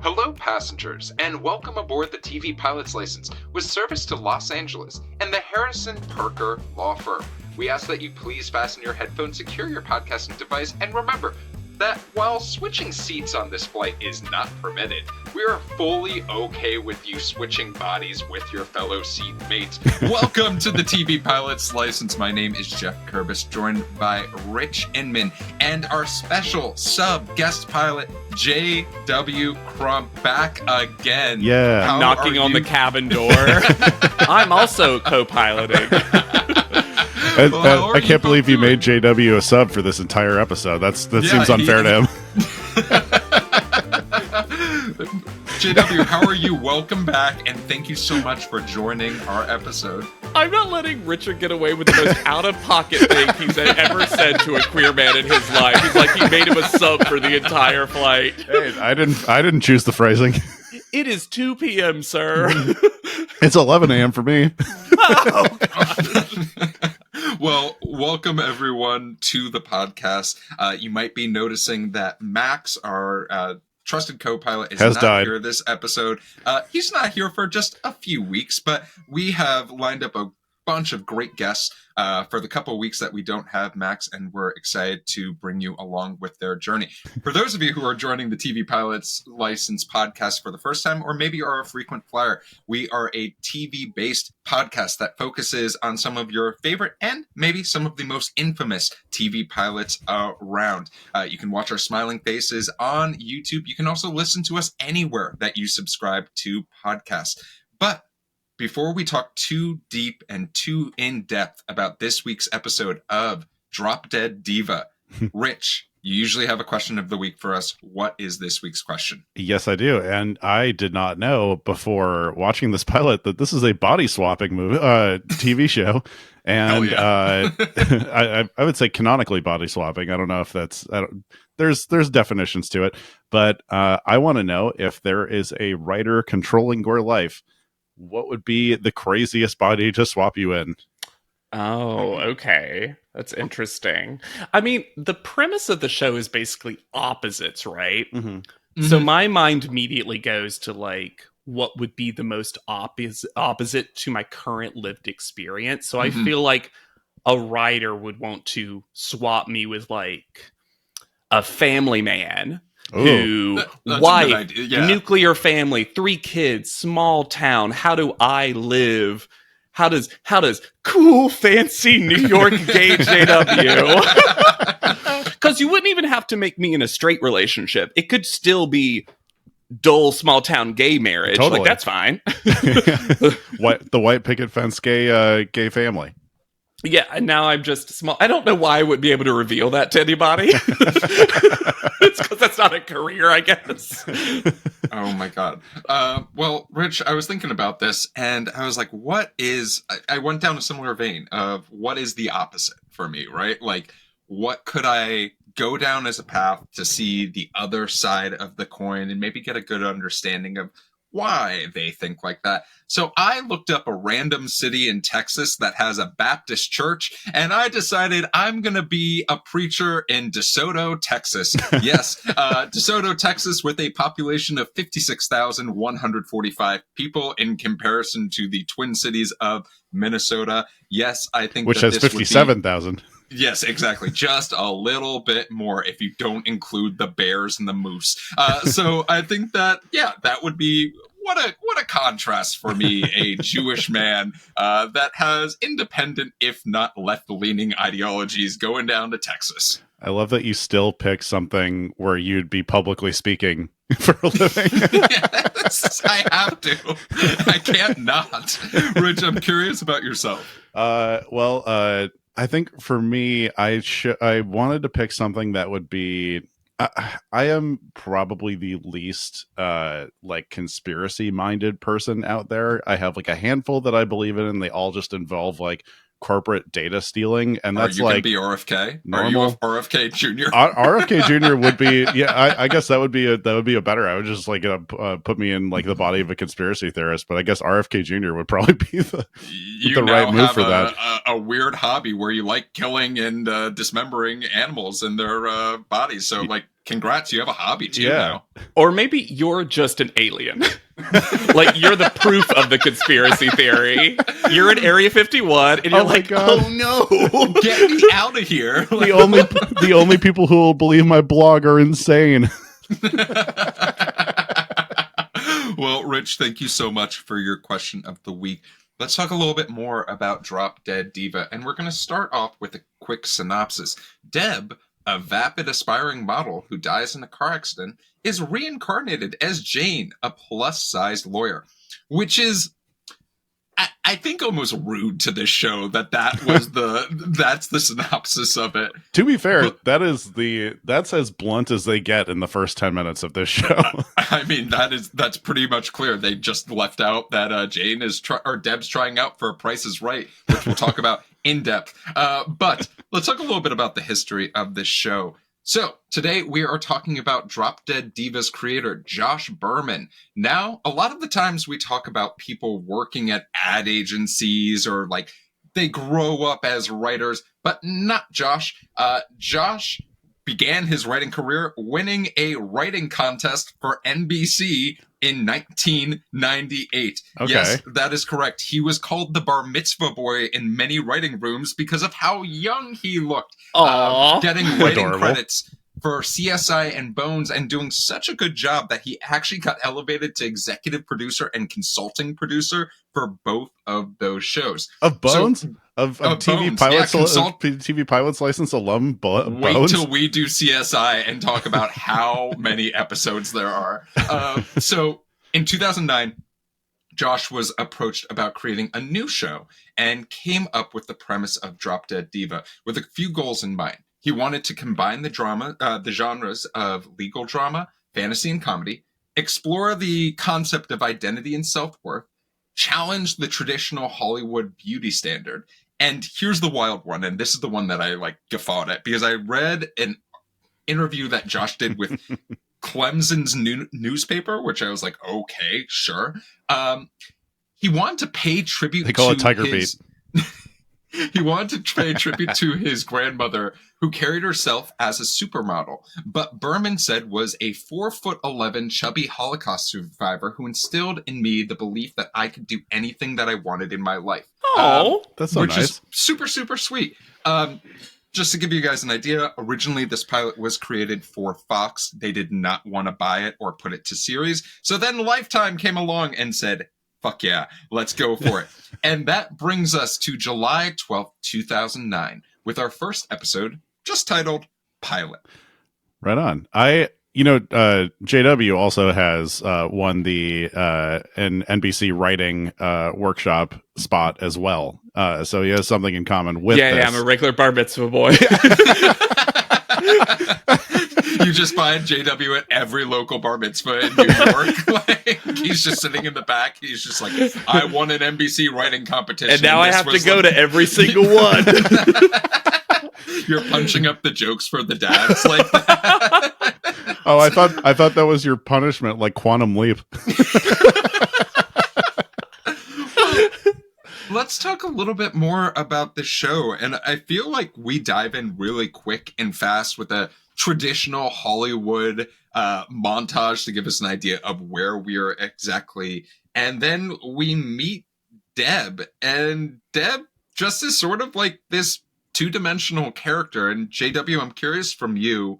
Hello, passengers, and welcome aboard the TV Pilot's License with service to Los Angeles and the Harrison Parker Law Firm. We ask that you please fasten your headphones, secure your podcasting device, and remember that while switching seats on this flight is not permitted, we are fully okay with you switching bodies with your fellow seat mates. Welcome to the TV Pilot's License. My name is Geoff Kerbis, joined by Rich Inman and our special sub-guest pilot, J.W. Crump, back again. Yeah. I'm knocking on the cabin door. I'm also co-piloting. I can't believe you made JW a sub for this entire episode. That seems unfair to him. JW, how are you? Welcome back, and thank you so much for joining our episode. I'm not letting Richard get away with the most out-of-pocket thing he's ever said to a queer man in his life. He's like, he made him a sub for the entire flight. Hey, I didn't choose the phrasing. It is 2 p.m., sir. It's 11 a.m. for me. Oh, God. Well, welcome everyone to the podcast. You might be noticing that Max, our trusted co-pilot, is not died. here this episode. He's not here for just a few weeks, but we have lined up a bunch of great guests for the couple of weeks that we don't have Max, and we're excited to bring you along with their journey. For those of you who are joining the TV Pilot's License podcast for the first time, or maybe are a frequent flyer, we are a TV-based podcast that focuses on some of your favorite and maybe some of the most infamous TV pilots around. You can watch our smiling faces on YouTube. You can also listen to us anywhere that you subscribe to podcasts. But before we talk too deep and too in-depth about this week's episode of Drop Dead Diva, Rich, you usually have a question of the week for us. What is this week's question? Yes, I do. And I did not know before watching this pilot that this is a body swapping movie, TV show. And I would say canonically body swapping. I don't know if that's... There's definitions to it. But I want to know if there is a writer controlling your life, what would be the craziest body to swap you in? Oh, okay. That's interesting. I mean, the premise of the show is basically opposites, right? Mm-hmm. So my mind immediately goes to, like, what would be the most opposite to my current lived experience. So I feel like a writer would want to swap me with, like, a family man. Who, wife, nuclear family, 3 kids, small town. How do I live? How does cool, fancy New York gay JW? Because you wouldn't even have to make me in a straight relationship. It could still be dull, small town gay marriage. Totally. Like, that's fine. The white picket fence gay family. Yeah, and now I'm just small. I don't know why I would be able to reveal that to anybody. It's because that's not a career, I guess. Oh my God. Well, Rich, I was thinking about this and I was like, I went down a similar vein of what is the opposite for me, right? Like, what could I go down as a path to see the other side of the coin and maybe get a good understanding of why they think like that. So I looked up a random city in Texas that has a Baptist church, and I decided I'm going to be a preacher in DeSoto, Texas. Yes, DeSoto, Texas, with a population of 56,145 people in comparison to the Twin Cities of Minnesota. Yes, I think which has 57,000. Yes, exactly. Just a little bit more if you don't include the bears and the moose. So I think that would be what a contrast for me, a Jewish man that has independent, if not left-leaning ideologies going down to Texas. I love that you still pick something where you'd be publicly speaking for a living. Yes, I have to. I can't not. Rich, I'm curious about yourself. I think for me, I wanted to pick something that would be. I am probably the least conspiracy minded person out there. I have like a handful that I believe in, and they all just involve like corporate data stealing, and Are that's you like gonna be RFK? normal. Are you RFK Jr.? RFK Jr. would be, yeah. I guess that would be a better. I would just like put me in like the body of a conspiracy theorist, but I guess RFK Jr. would probably be the right move for that. A weird hobby where you like killing and dismembering animals in their bodies. So, like, congrats, you have a hobby too now. Or maybe you're just an alien. Like, you're the proof of the conspiracy theory. You're in Area 51, and you're like, oh no, get me out of here. The only people who will believe my blog are insane. Well, Rich, thank you so much for your question of the week. Let's talk a little bit more about Drop Dead Diva, and we're going to start off with a quick synopsis. Deb, a vapid aspiring model who dies in a car accident, is reincarnated as Jane, a plus-sized lawyer, which is, I think, almost rude to this show that was that's the synopsis of it. To be fair, that's as blunt as they get in the first 10 minutes of this show. I mean, that's pretty much clear. They just left out that Jane or Deb's trying out for Price is Right, which we'll talk about in depth. But let's talk a little bit about the history of this show. So today we are talking about Drop Dead Diva's creator, Josh Berman. Now, a lot of the times we talk about people working at ad agencies or like they grow up as writers, but not Josh. Josh began his writing career winning a writing contest for NBC in 1998. Okay. Yes, that is correct. He was called the bar mitzvah boy in many writing rooms because of how young he looked. Getting writing Adorable. credits for CSI and Bones and doing such a good job that he actually got elevated to executive producer and consulting producer for both of those shows. Of Bones? So, of TV Bones. pilots, Yeah, TV pilots license alum Wait Bones? till we do CSI and talk about how many episodes there are. So in 2009, Josh was approached about creating a new show and came up with the premise of Drop Dead Diva with a few goals in mind. He wanted to combine the genres of legal drama, fantasy, and comedy, explore the concept of identity and self-worth, challenge the traditional Hollywood beauty standard. And here's the wild one, and this is the one that I like guffawed at, because I read an interview that Josh did with Clemson's newspaper, which I was like, okay, sure. He wanted to pay tribute. They call it Tiger Beat. He wanted to pay tribute to his grandmother, who carried herself as a supermodel, but Berman said was a 4'11" chubby Holocaust survivor who instilled in me the belief that I could do anything that I wanted in my life. That's so which nice. Is super, super sweet. Just to give you guys an idea, originally this pilot was created for Fox. They did not want to buy it or put it to series. So then Lifetime came along and said, fuck yeah, let's go for it. And that brings us to July 12th, 2009, with our first episode, just titled Pilot. Right on. JW also has won an NBC writing workshop spot as well. So he has something in common with this. Yeah, I'm a regular bar mitzvah boy. You just find JW at every local bar mitzvah in New York. Like, he's just sitting in the back. He's just like, I won an NBC writing competition. And now I have to go to every single one. You're punching up the jokes for the dads like that. Oh, I thought that was your punishment, like Quantum Leap. Let's talk a little bit more about the show. And I feel like we dive in really quick and fast with a traditional Hollywood montage to give us an idea of where we're exactly. And then we meet Deb. And Deb just is sort of like this two-dimensional character. And JW, I'm curious from you,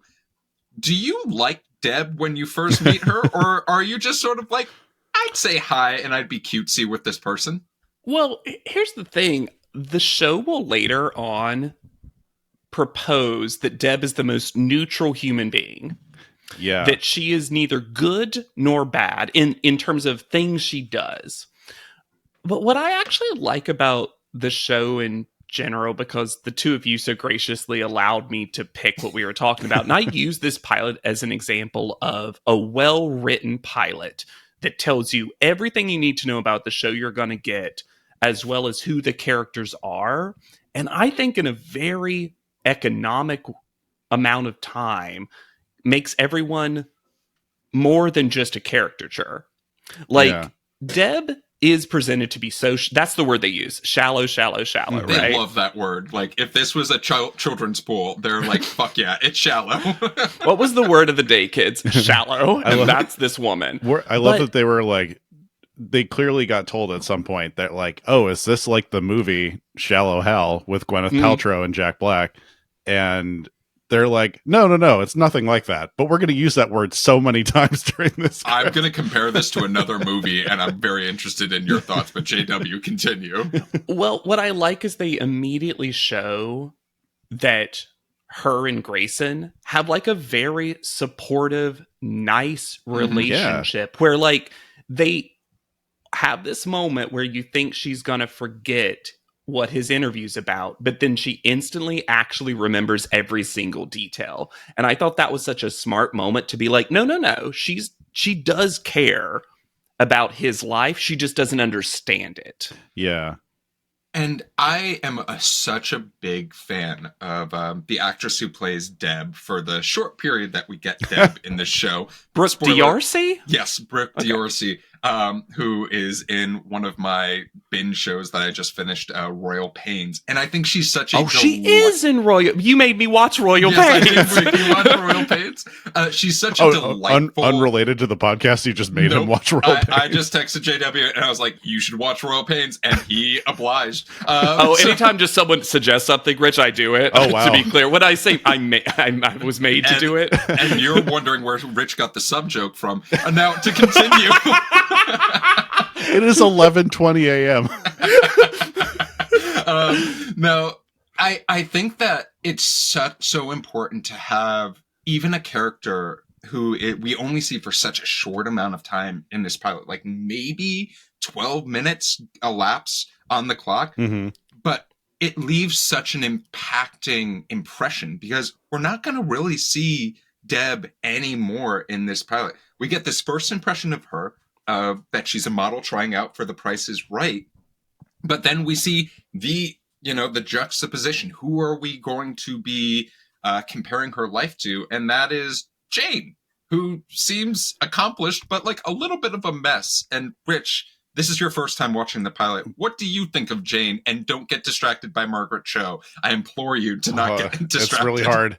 do you like Deb when you first meet her? Or are you just sort of like, I'd say hi and I'd be cutesy with this person? Well, here's the thing. The show will later on propose that Deb is the most neutral human being. Yeah. That she is neither good nor bad in terms of things she does. But what I actually like about the show in general, because the two of you so graciously allowed me to pick what we were talking about, and I use this pilot as an example of a well-written pilot that tells you everything you need to know about the show you're going to get as well as who the characters are. And I think in a very economic amount of time makes everyone more than just a caricature. Like, Deb is presented to be so that's the word they use, shallow, right? They love that word. Like, if this was a children's pool, they're like, fuck yeah, it's shallow. What was the word of the day, kids? Shallow. And that's this woman. I love that they were like, they clearly got told at some point that like, oh, is this like the movie Shallow Hal with Gwyneth Paltrow and Jack Black? And they're like, no, it's nothing like that. But we're going to use that word so many times during this. I'm going to compare this to another movie, and I'm very interested in your thoughts, but JW, continue. Well, what I like is they immediately show that her and Grayson have like a very supportive, nice relationship where like they have this moment where you think she's going to forget what his interview's about, but then she instantly actually remembers every single detail. And I thought that was such a smart moment to be like, no, she does care about his life. She just doesn't understand it. Yeah. And I am such a big fan of the actress who plays Deb for the short period that we get Deb in the show. Brooke D'Orsay? Yes, Brooke D'Orsay. Who is in one of my binge shows that I just finished, Royal Pains. And I think she's such a she is in Royal... You made me watch Royal Pains. Yes, I did make you watch Royal Pains. She's such a delightful... Unrelated to the podcast, you just made him watch Royal Pains. I just texted JW and I was like, you should watch Royal Pains, and he obliged. Anytime just someone suggests something, Rich, I do it. Oh, wow. To be clear, when I say I was made to do it. And you're wondering where Rich got the sub-joke from. And now, to continue... It is 11:20 a.m. No, I think that it's so important to have even a character who we only see for such a short amount of time in this pilot, like maybe 12 minutes elapse on the clock, but it leaves such an impacting impression because we're not going to really see Deb anymore in this pilot. We get this first impression of her, that she's a model trying out for The Price is Right. But then we see the juxtaposition. Who are we going to be comparing her life to? And that is Jane, who seems accomplished, but like a little bit of a mess. And Rich, this is your first time watching the pilot. What do you think of Jane? And don't get distracted by Margaret Cho. I implore you to not get distracted. It's really hard.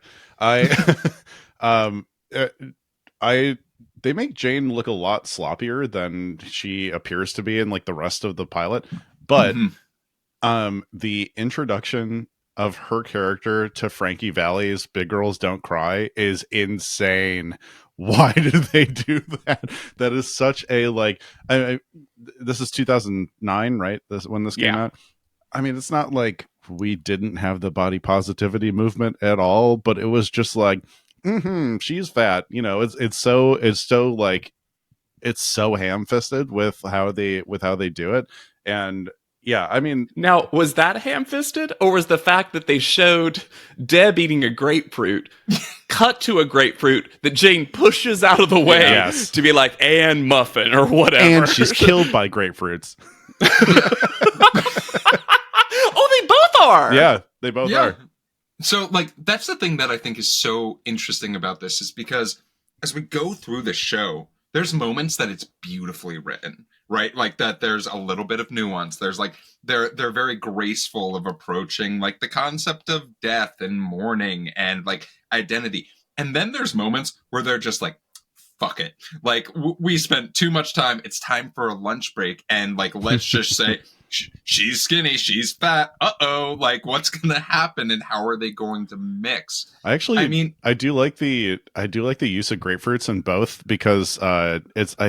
They make Jane look a lot sloppier than she appears to be in like the rest of the pilot. But the introduction of her character to Frankie Valli's Big Girls Don't Cry is insane. Why did they do that? That is such a like. This is 2009, right? When this came out. I mean, it's not like we didn't have the body positivity movement at all, but it was just like. She's fat, it's so like it's so ham-fisted with how they do it. And yeah, I mean, now was that ham-fisted, or was the fact that they showed Deb eating a grapefruit cut to a grapefruit that Jane pushes out of the way to be like, and muffin or whatever, and she's killed by grapefruits. Oh, they both are. Yeah, they both are. So, like, that's the thing that I think is so interesting about this is because as we go through the show, there's moments that it's beautifully written, right? Like that there's a little bit of nuance. There's like, they're very graceful of approaching like the concept of death and mourning and like identity. And then there's moments where they're just like, fuck it. Like we spent too much time. It's time for a lunch break. And like, let's just say, she's skinny, she's fat. Like what's gonna happen and how are they going to mix? I do like the use of grapefruits in both because I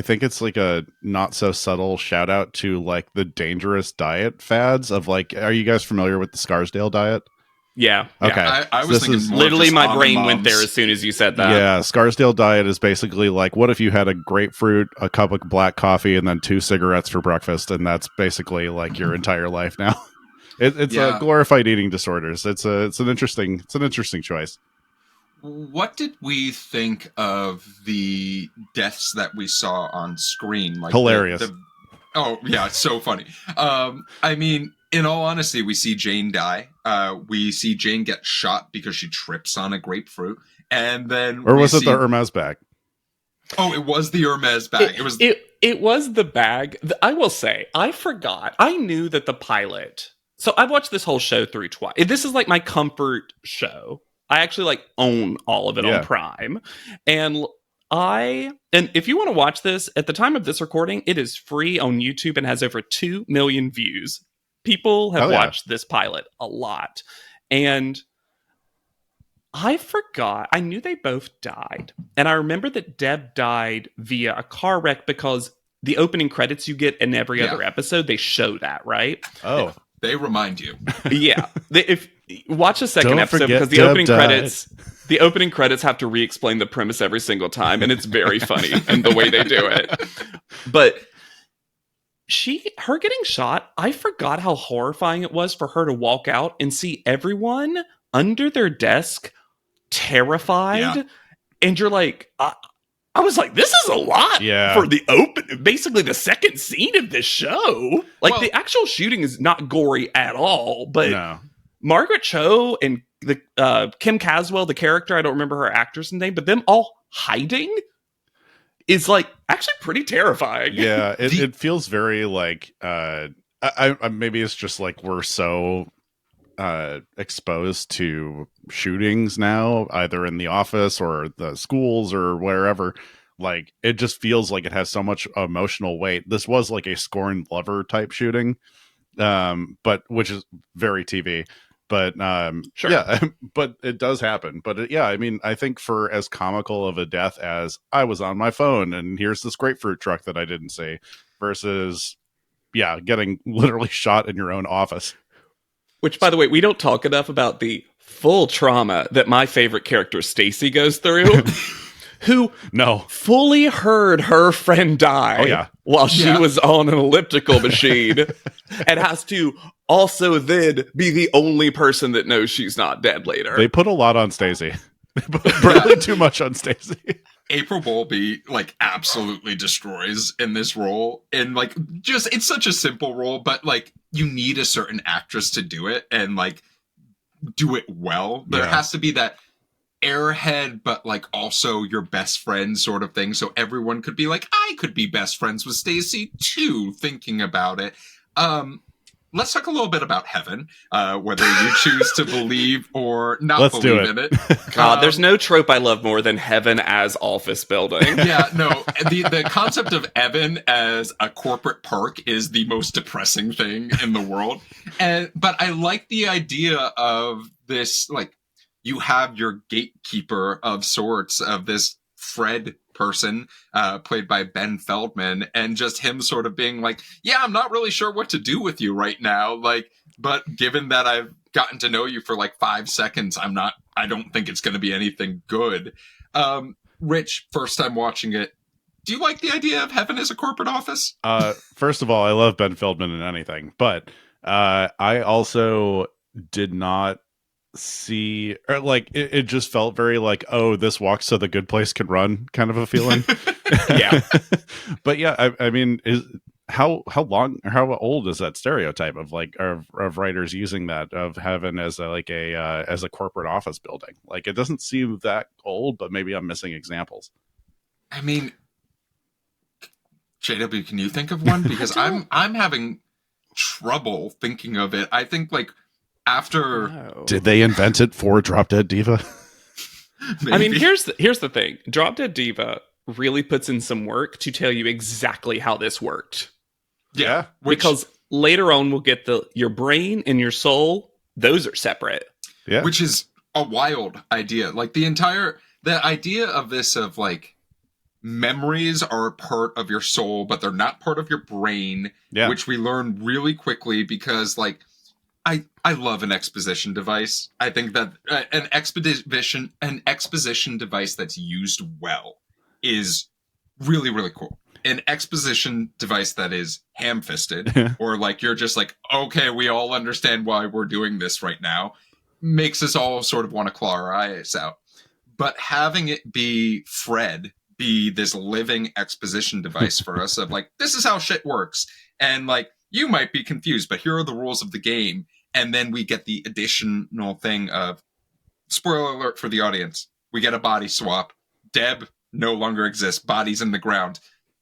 think it's like a not so subtle shout out to like the dangerous diet fads of like, are you guys familiar with the Scarsdale diet? Yeah. Okay. I was thinking more literally just my brain moms. went there as soon as you said that. Yeah, Scarsdale diet is basically like, what if you had a grapefruit, a cup of black coffee, and then 2 cigarettes for breakfast, and that's basically like your entire life now. It's a glorified eating disorders. It's an interesting choice. What did we think of the deaths that we saw on screen? Like hilarious. Oh, yeah, it's so funny. I mean, in all honesty, we see Jane die. We see Jane get shot because she trips on a grapefruit. And then Or was it the Hermes bag? Oh, it was the Hermes bag. It was the bag. I will say, I forgot. I knew that the pilot. So I watched this whole show through twice. This is like my comfort show. I actually like own all of it on Prime. And if you want to watch this, at the time of this recording, it is free on YouTube and has over 2 million views. People have watched this pilot a lot. And I forgot. I knew they both died. And I remember that Deb died via a car wreck because the opening credits you get in every other episode, they show that, right? Oh. Yeah, they remind you. Yeah. If watch the second episode because the opening credits have to re-explain the premise every single time, and it's very funny in the way they do it. But her getting shot, I forgot how horrifying it was for her to walk out and see everyone under their desk terrified, and you're like, I was like, this is a lot for basically the second scene of this show. Like, the actual shooting is not gory at all, but Margaret Cho and the Kim Caswell, the character, I don't remember her actress name, but them all hiding is like actually pretty terrifying. Yeah, it feels very like I maybe it's just like we're so exposed to shootings now, either in the office or the schools or wherever. Like, it just feels like it has so much emotional weight. This was like a scorned lover type shooting, but which is very TV. But but it does happen. But I mean, I think for as comical of a death as I was on my phone and here's this grapefruit truck that I didn't see, versus getting literally shot in your own office. Which, by the way, we don't talk enough about the full trauma that my favorite character, Stacy, goes through, who fully heard her friend die while she was on an elliptical machine and has to also then be the only person that knows she's not dead later. They put a lot on Stacy. Probably too much on Stacy. April Bowlby like absolutely destroys in this role, and like just it's such a simple role, but like you need a certain actress to do it and like do it well. There has to be that airhead, but like also your best friend sort of thing, so everyone could be like, I could be best friends with Stacy too, thinking about it. Let's talk a little bit about heaven, whether you choose to believe or not believe in it. God, there's no trope I love more than heaven as office building. Yeah, no, the concept of heaven as a corporate perk is the most depressing thing in the world. But I like the idea of this, like, you have your gatekeeper of sorts of this Fred person, played by Ben Feldman, and just him sort of being like, I'm not really sure what to do with you right now, like, but given that I've gotten to know you for like 5 seconds, I don't think it's going to be anything good. Rich, first time watching it, do you like the idea of heaven as a corporate office? First of all, I love Ben Feldman in anything, but I also did not see, or like it just felt very like, oh, this walks so the good place can run kind of a feeling. But I mean, how long or how old is that stereotype of like of writers using that of heaven as a corporate office building? Like, it doesn't seem that old, but maybe I'm missing examples. I mean, JW, can you think of one? Because I'm having trouble thinking of it. I think like after did they invent it for Drop Dead Diva? I mean, here's the thing. Drop Dead Diva really puts in some work to tell you exactly how this worked. Yeah, because later on we'll get your brain and your soul, those are separate. Yeah, which is a wild idea. Like the idea of this of like memories are a part of your soul, but they're not part of your brain. Yeah, which we learn really quickly because like I love an exposition device. I think that an exposition device that's used well is really, really cool. An exposition device that is ham-fisted, or like you're just like, okay, we all understand why we're doing this right now, makes us all sort of want to claw our eyes out. But having it be Fred be this living exposition device for us of like, this is how shit works. And like, you might be confused, but here are the rules of the game. And then we get the additional thing of, spoiler alert for the audience, we get a body swap. Deb no longer exists. Body's in the ground.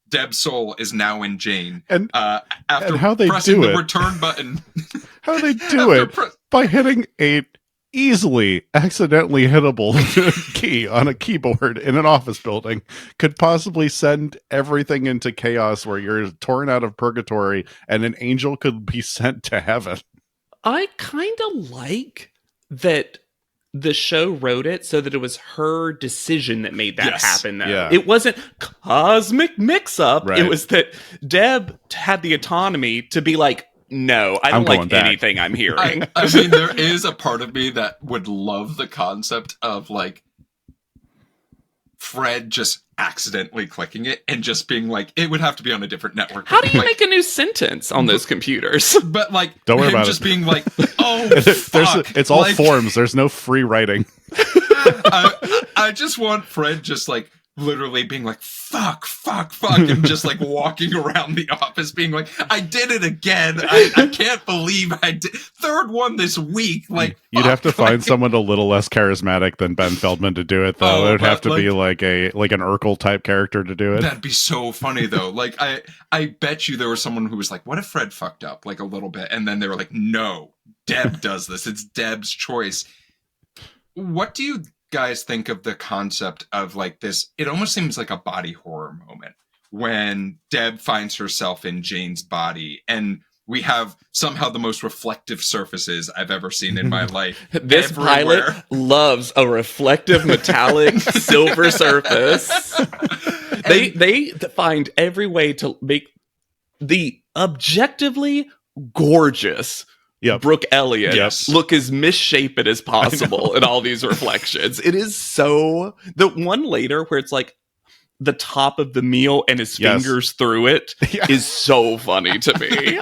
Deb's soul is now in Jane. And after and how they pressing do the it. return button. How they do it by hitting a easily accidentally hittable key on a keyboard in an office building could possibly send everything into chaos where you're torn out of purgatory and an angel could be sent to heaven. I kind of like that the show wrote it so that it was her decision that made that happen, though. Yeah. It wasn't cosmic mix-up. Right. It was that Deb had the autonomy to be like, no, I don't like anything I'm hearing. I mean, there is a part of me that would love the concept of, like, Fred just accidentally clicking it and just being like, it would have to be on a different network. How do you like, make a new sentence on those computers? But, like, don't worry him about just it. being like, oh, fuck. It's all like, forms. There's no free writing. I just want Fred just, like, literally being like, fuck, and just, like, walking around the office being like, I did it again. I can't believe I did. Third one this week. Like, you'd have to find someone a little less charismatic than Ben Feldman to do it, though. It would have to be like an Urkel type character to do it. That'd be so funny, though. Like, I bet you there was someone who was like, what if Fred fucked up, like, a little bit? And then they were like, no, Deb does this. It's Deb's choice. What do you guys think of the concept of, like, this? It almost seems like a body horror moment when Deb finds herself in Jane's body, and we have somehow the most reflective surfaces I've ever seen in my life. This everywhere. pilot loves a reflective metallic silver surface. They find every way to make the objectively gorgeous Brooke Elliott look as misshapen as possible in all these reflections. It is so... The one later where it's like the top of the meal and his fingers through it is so funny to me.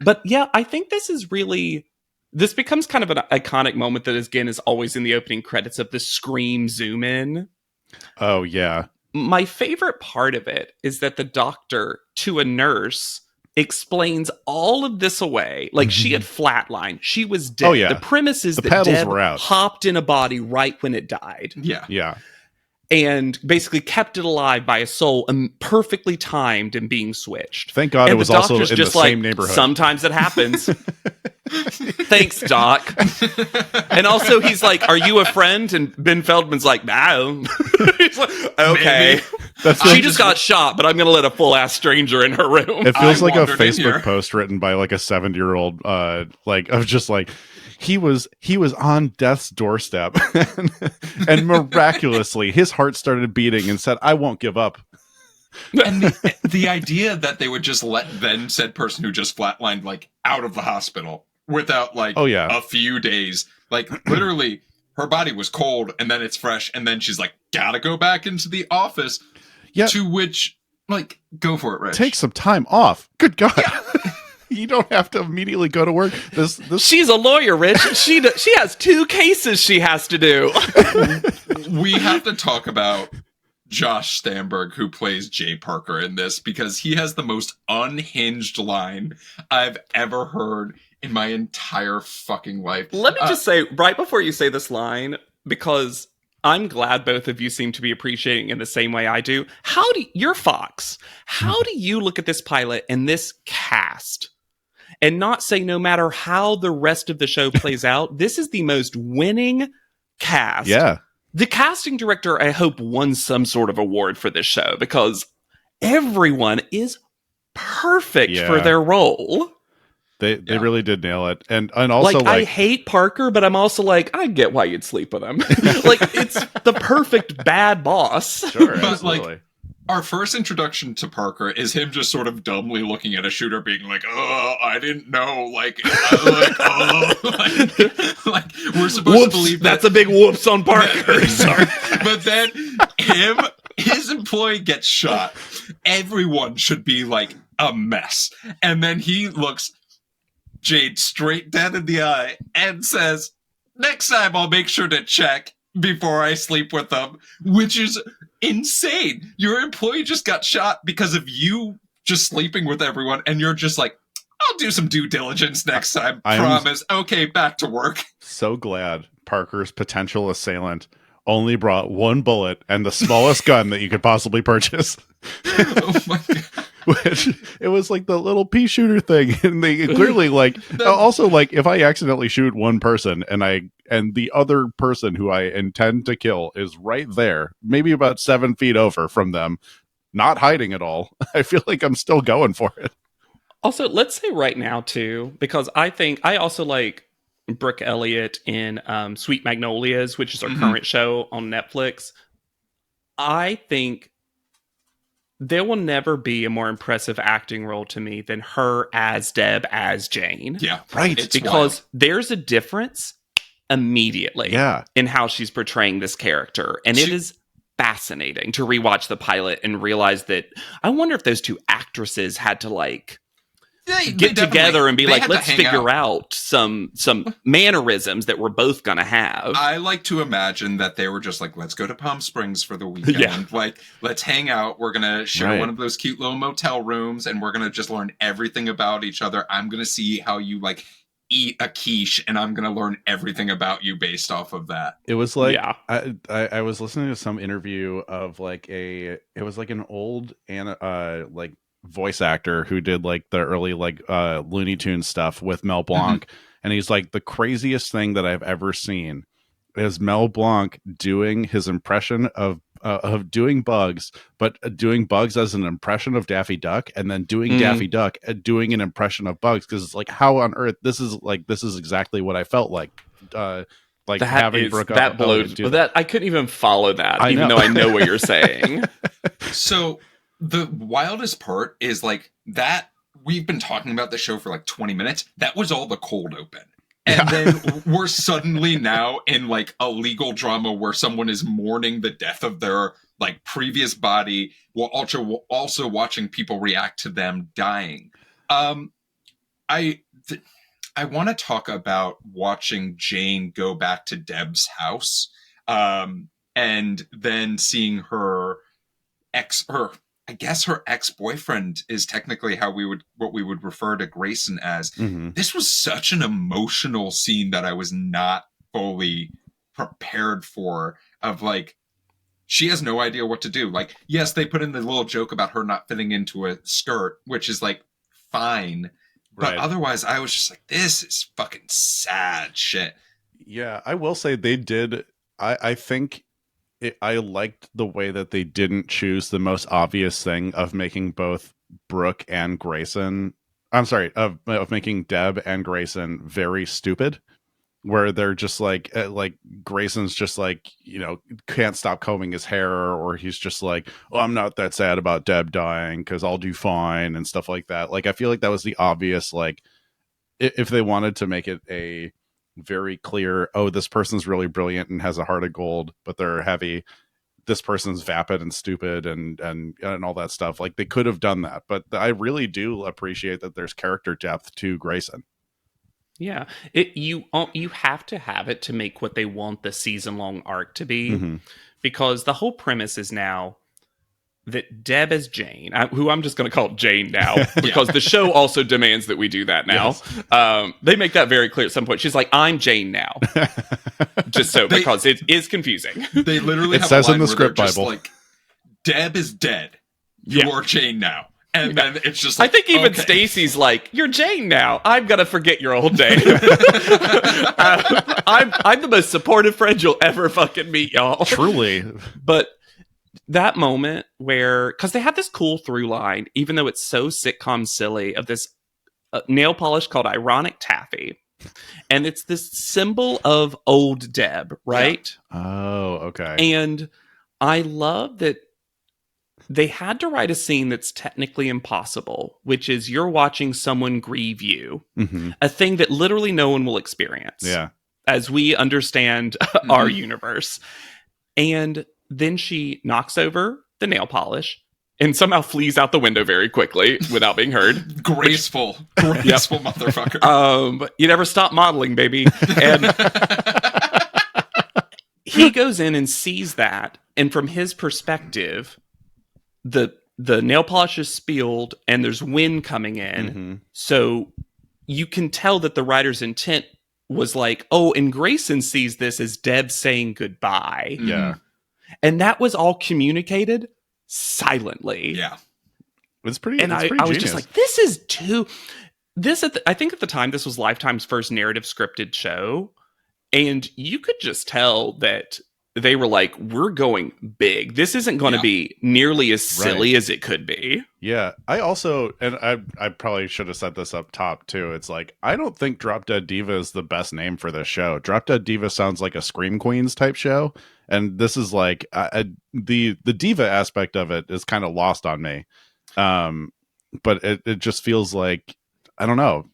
But yeah, I think this is really... This becomes kind of an iconic moment that, again, is always in the opening credits of the Scream zoom in. Oh, yeah. My favorite part of it is that the doctor, to a nurse, explains all of this away. Like, she had flatlined. She was dead. Oh, yeah. The premise is that Deb hopped in a body right when it died. Yeah. Yeah. And basically kept it alive by a soul perfectly timed and being switched. Thank God it was also in the just same neighborhood. Sometimes it happens. Thanks, Doc. And also he's like, are you a friend? And Ben Feldman's like, no. He's like, okay. She just got shot, but I'm going to let a full-ass stranger in her room. It feels like a Facebook post written by like a 70-year-old, like, of just like, he was on death's doorstep and miraculously his heart started beating and said, I won't give up. And the idea that they would just let then said person who just flatlined, like, out of the hospital without, like, a few days, like, literally her body was cold and then it's fresh and then she's like, gotta go back into the office. To which, like, go for it, Rich. Take some time off. Good God. You don't have to immediately go to work. This She's a lawyer, Rich. She has 2 cases she has to do. We have to talk about Josh Stamberg, who plays Jay Parker in this, because he has the most unhinged line I've ever heard in my entire fucking life. Let me just say, right before you say this line, because I'm glad both of you seem to be appreciating in the same way I do. You're Fox. How do you look at this pilot and this cast and not say, no matter how the rest of the show plays out, this is the most winning cast? Yeah. The casting director, I hope, won some sort of award for this show because everyone is perfect for their role. They really did nail it. And also, like, I hate Parker, but I'm also like, I get why you'd sleep with him. Like, it's the perfect bad boss. Sure, but, absolutely. like, our first introduction to Parker is him just sort of dumbly looking at a shooter being like, oh, I didn't know. Like, like we're supposed to believe that's a big whoops on Parker. Sorry. But then his employee gets shot. Everyone should be like a mess. And then he looks Jade straight dead in the eye and says, next time I'll make sure to check. before I sleep with them, which is insane. Your employee just got shot because of you just sleeping with everyone, and you're just like, I'll do some due diligence next time. Promise. Okay, back to work. So glad Parker's potential assailant only brought one bullet and the smallest gun that you could possibly purchase. Oh my God. Which, it was like the little pea shooter thing, and they clearly like also like if I accidentally shoot one person and the other person who I intend to kill is right there, maybe about 7 feet over from them, not hiding at all, I feel like I'm still going for it. Also, let's say right now too, because I think I also like Brooke Elliott in Sweet Magnolias, which is our current show on Netflix. I think there will never be a more impressive acting role to me than her as Deb as Jane. Yeah, right. It's because wild. there's a difference immediately in how she's portraying this character. And it is fascinating to rewatch the pilot and realize that I wonder if those two actresses had to like get together and be like, let's figure out some mannerisms that we're both gonna have. I like to imagine that they were just like, let's go to Palm Springs for the weekend. Yeah. Like, let's hang out. We're gonna share one of those cute little motel rooms, and we're gonna just learn everything about each other. I'm gonna see how you like eat a quiche, and I'm gonna learn everything about you based off of that. It was like I was listening to some interview of like it was like an old like voice actor who did like the early like Looney Tunes stuff with Mel Blanc, and he's like, the craziest thing that I've ever seen is Mel Blanc doing his impression of doing Bugs, but doing Bugs as an impression of Daffy Duck, and then doing Daffy Duck doing an impression of Bugs, because it's like, how on earth this is exactly what I felt like having Brooke that blows that I couldn't even follow that, even though I know what you're saying. So the wildest part is like that we've been talking about the show for like 20 minutes. That was all the cold open. And then we're suddenly now in like a legal drama where someone is mourning the death of their like previous body while also watching people react to them dying. I want to talk about watching Jane go back to Deb's house, and then seeing her ex-boyfriend is technically what we would refer to Grayson as. This was such an emotional scene that I was not fully prepared for, of like, she has no idea what to do. Like, yes, they put in the little joke about her not fitting into a skirt, which is like fine. But otherwise, I was just like, this is fucking sad shit. Yeah, I will say they did. I think I liked the way that they didn't choose the most obvious thing of making both Brooke and Grayson. I'm sorry, of making Deb and Grayson very stupid, where they're just like Grayson's just like, you know, can't stop combing his hair, or he's just like, oh, I'm not that sad about Deb dying because I'll do fine and stuff like that. Like, I feel like that was the obvious, like, if they wanted to make it a very clear, oh, this person's really brilliant and has a heart of gold, but they're heavy, this person's vapid and stupid and all that stuff, like, they could have done that. But I really do appreciate that there's character depth to Grayson. Yeah, you have to have it to make what they want the season-long arc to be, because the whole premise is now that Deb as Jane, who I'm just going to call Jane now, because the show also demands that we do that now. Yes. They make that very clear at some point. She's like, I'm Jane now. Just so, because it is confusing. They literally have says a line in the where script they're just Bible, like, Deb is dead. You are Jane now. And then it's just like, I think even Stacy's like, you're Jane now. I'm going to forget your old name. I'm the most supportive friend you'll ever fucking meet, y'all. Truly. But that moment where, because they have this cool through line, even though it's so sitcom silly, of this nail polish called Ironic Taffy. And it's this symbol of old Deb, right? Yeah. Oh, okay. And I love that they had to write a scene that's technically impossible, which is you're watching someone grieve you, a thing that literally no one will experience. Yeah. As we understand our universe. And then she knocks over the nail polish and somehow flees out the window very quickly without being heard. Graceful motherfucker. You never stop modeling, baby. And he goes in and sees that, and from his perspective, the nail polish is spilled and there's wind coming in. So you can tell that the writer's intent was like, oh, and Grayson sees this as Deb saying goodbye. Yeah. And that was all communicated silently. Yeah. It's pretty, and I was just like, this is too... I think at the time, this was Lifetime's first narrative scripted show. And you could just tell that they were like, we're going big. This isn't going to be nearly as silly as it could be. Yeah. I also, and I probably should have set this up top too. It's like, I don't think Drop Dead Diva is the best name for this show. Drop Dead Diva sounds like a Scream Queens type show. And this is like, the diva aspect of it is kind of lost on me. But it just feels like, I don't know.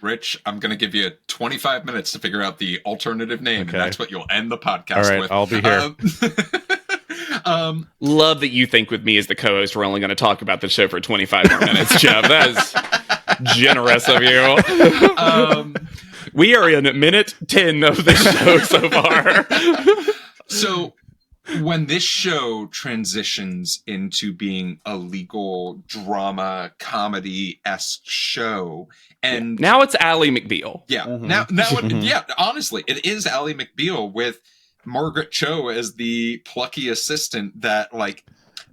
Rich, I'm going to give you 25 minutes to figure out the alternative name. Okay. And that's what you'll end the podcast with. I'll be here. Love that you think with me as the co-host, we're only going to talk about the show for 25 more minutes, Geoff. That is generous of you. We are in minute 10 of the show so far. So when this show transitions into being a legal drama comedy-esque show, and now it's Ally McBeal. Yeah, now honestly, it is Ally McBeal with Margaret Cho as the plucky assistant that, like,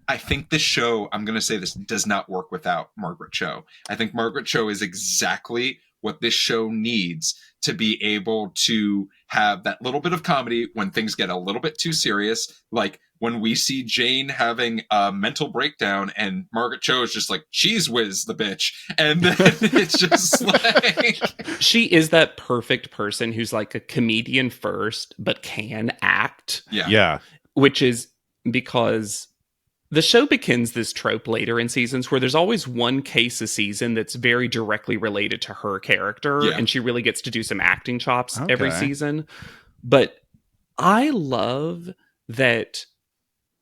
I think this show, I'm going to say this, does not work without Margaret Cho. I think Margaret Cho is exactly what this show needs to be able to have that little bit of comedy when things get a little bit too serious. Like when we see Jane having a mental breakdown and Margaret Cho is just like, cheese whiz the bitch. And then it's just like... She is that perfect person who's like a comedian first, but can act. Yeah. Which is because... the show begins this trope later in seasons where there's always one case a season that's very directly related to her character, and she really gets to do some acting chops every season. But I love that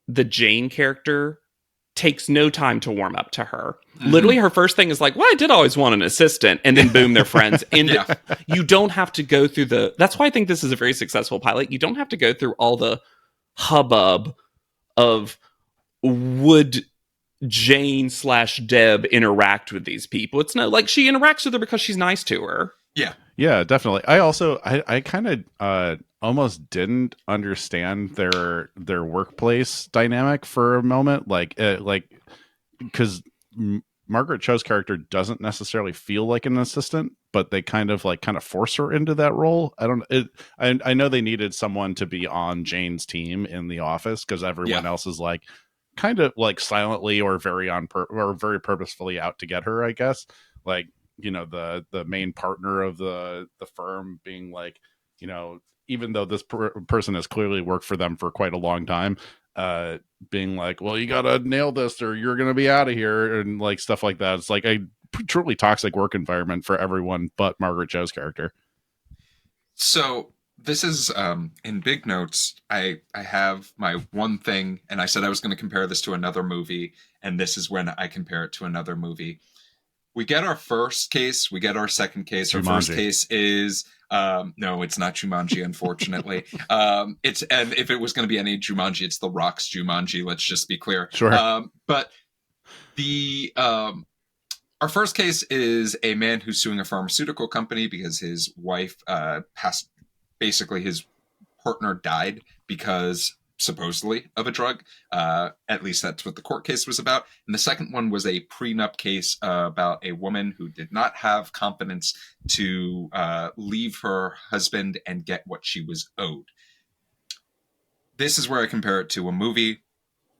the Jane character takes no time to warm up to her. Literally, her first thing is like, well, I did always want an assistant. And then boom, they're friends. And you don't have to go through that's why I think this is a very successful pilot. You don't have to go through all the hubbub of... would Jane / Deb interact with these people? It's no, like, she interacts with her because she's nice to her. Yeah, definitely. I also, I kind of almost didn't understand their workplace dynamic for a moment. Like, because Margaret Cho's character doesn't necessarily feel like an assistant, but they kind of force her into that role. I know they needed someone to be on Jane's team in the office because everyone else is like, kind of like silently or very or very purposefully out to get her, I guess. Like, you know, the main partner of the firm being like, you know, even though this person has clearly worked for them for quite a long time, being like, well, you gotta nail this or you're gonna be out of here, and like stuff like that. It's like a truly toxic work environment for everyone but Margaret Cho's character. So this is in big notes. I have my one thing, and I said I was going to compare this to another movie, and this is when I compare it to another movie. We get our first case, we get our second case. Our first case is no, it's not Jumanji, unfortunately. And if it was going to be any Jumanji, it's The Rock's Jumanji. Let's just be clear. Sure. But the our first case is a man who's suing a pharmaceutical company because his wife passed. Basically, his partner died because, supposedly, of a drug. At least that's what the court case was about. And the second one was a prenup case about a woman who did not have confidence to leave her husband and get what she was owed. This is where I compare it to a movie.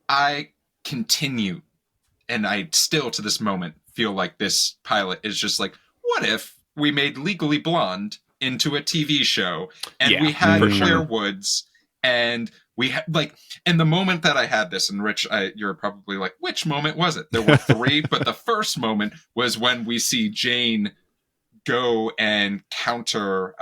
I continue, and I still, to this moment, feel like this pilot is just like, what if we made Legally Blonde into a TV show, and we had Claire Woods, and we had and the moment that I had this, and Rich, you're probably like, which moment was it? There were three, but the first moment was when we see Jane go and counter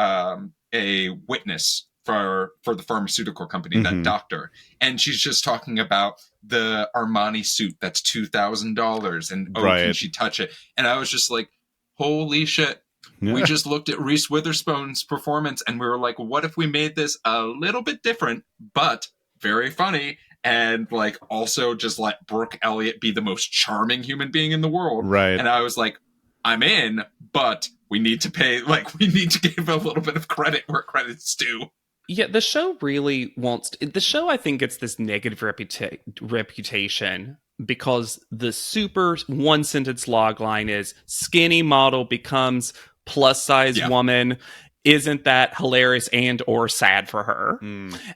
a witness for the pharmaceutical company, that doctor, and she's just talking about the Armani suit that's $2,000, and can she touch it? And I was just like, holy shit. We just looked at Reese Witherspoon's performance and we were like, what if we made this a little bit different, but very funny, and like also just let Brooke Elliott be the most charming human being in the world. Right. And I was like, I'm in, but we need to give a little bit of credit where credit's due. Yeah, the show really wants the show, I think, gets this negative reputation because the super one sentence log line is skinny model becomes plus size woman. Isn't that hilarious and or sad for her?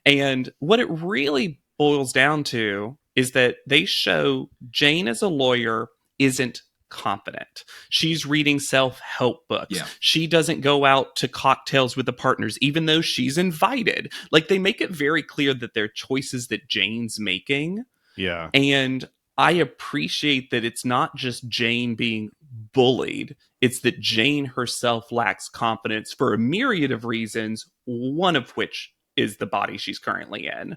And what it really boils down to is that they show Jane as a lawyer isn't confident. She's reading self-help books. Yeah. She doesn't go out to cocktails with the partners, even though she's invited. Like, they make it very clear that they're choices that Jane's making. Yeah. And I appreciate that it's not just Jane being bullied. It's that Jane herself lacks confidence for a myriad of reasons, one of which is the body she's currently in.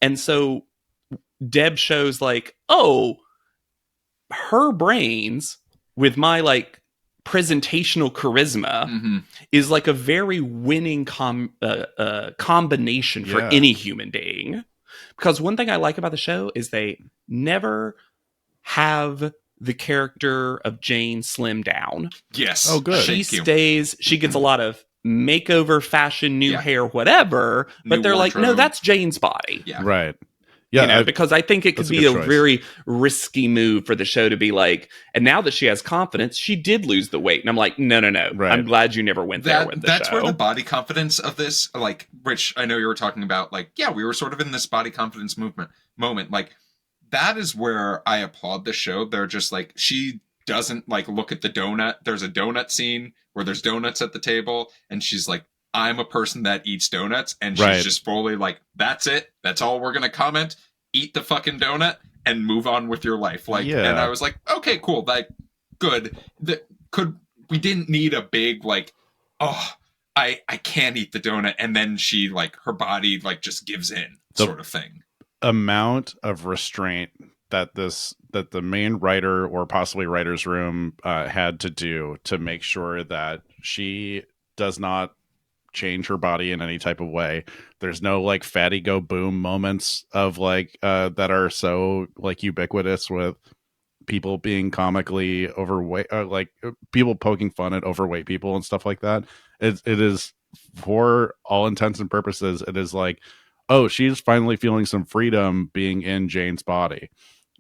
And so Deb shows like, oh, her brains with my like presentational charisma is like a very winning combination for any human being. Because one thing I like about the show is they never have the character of Jane slim down. Yes. Oh, good. She stays, she gets a lot of makeover, fashion, new hair, whatever, but New they're wardrobe. like, no, that's Jane's body. Yeah. Right. Yeah, Because I think it could be a very risky move for the show to be like, and now that she has confidence, she did lose the weight. And I'm like, no. Right. I'm glad you never went there with the that's show. where the body confidence of this, like, Rich, I know you were talking about, like, yeah, we were sort of in this body confidence moment. Like, that is where I applaud the show. They're just like, she doesn't, like, look at the donut. There's a donut scene where there's donuts at the table, and she's like, I'm a person that eats donuts, and she's just fully like, that's it. That's all we're going to comment. Eat the fucking donut and move on with your life. Like, and I was like, okay, cool. Like, good. We didn't need a big, like, oh, I can't eat the donut. And then she, like, her body, like, just gives in sort of thing. Amount of restraint that the main writer or possibly writer's room had to do to make sure that she does not change her body in any type of way. There's no like fatty go boom moments of like that are so like ubiquitous with people being comically overweight, like people poking fun at overweight people and stuff like that. It is, for all intents and purposes, it is like, oh, she's finally feeling some freedom being in Jane's body.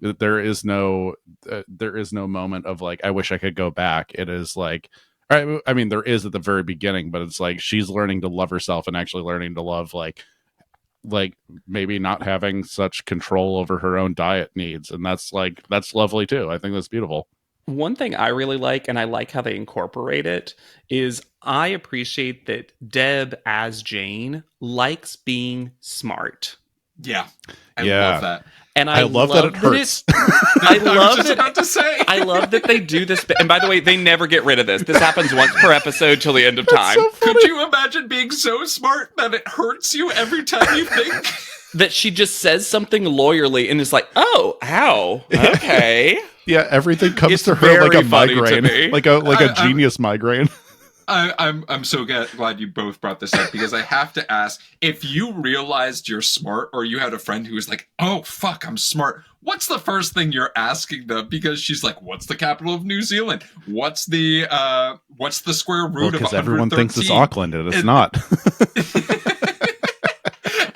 There is no moment of like, I wish I could go back. It is like, I mean, there is at the very beginning, but it's like she's learning to love herself and actually learning to love like maybe not having such control over her own diet needs. And that's lovely too. I think that's beautiful. One thing I really like, and I like how they incorporate it, is I appreciate that Deb as Jane likes being smart. Yeah. I love that. And I love that it hurts. I love just about to say. I love that they do this. And by the way, they never get rid of this. This happens once per episode till the end of time. So could you imagine being so smart that it hurts you every time you think? That she just says something lawyerly and is like, oh, ow, okay. Yeah, everything comes It's to her like a very funny to migraine, me. like a genius migraine. I'm so glad you both brought this up, because I have to ask, if you realized you're smart, or you had a friend who was like, oh fuck, I'm smart, what's the first thing you're asking them? Because she's like, what's the capital of New Zealand? What's the square root of 113? Because everyone thinks it's Auckland and it's not.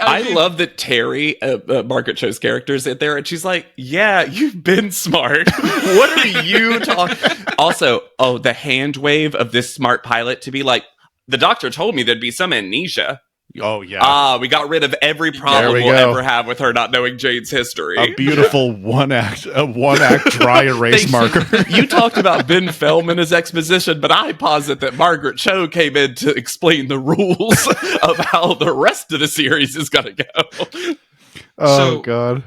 I love that Terry, Margaret Cho's character, is there, and she's like, yeah, you've been smart. What are you talking? Also, the hand wave of this smart pilot to be like, the doctor told me there'd be some amnesia. Oh, yeah. We got rid of every problem we'll ever have with her not knowing Jane's history. A beautiful one act dry erase marker. You talked about Ben Feldman as exposition, but I posit that Margaret Cho came in to explain the rules of how the rest of the series is going to go. Oh, God.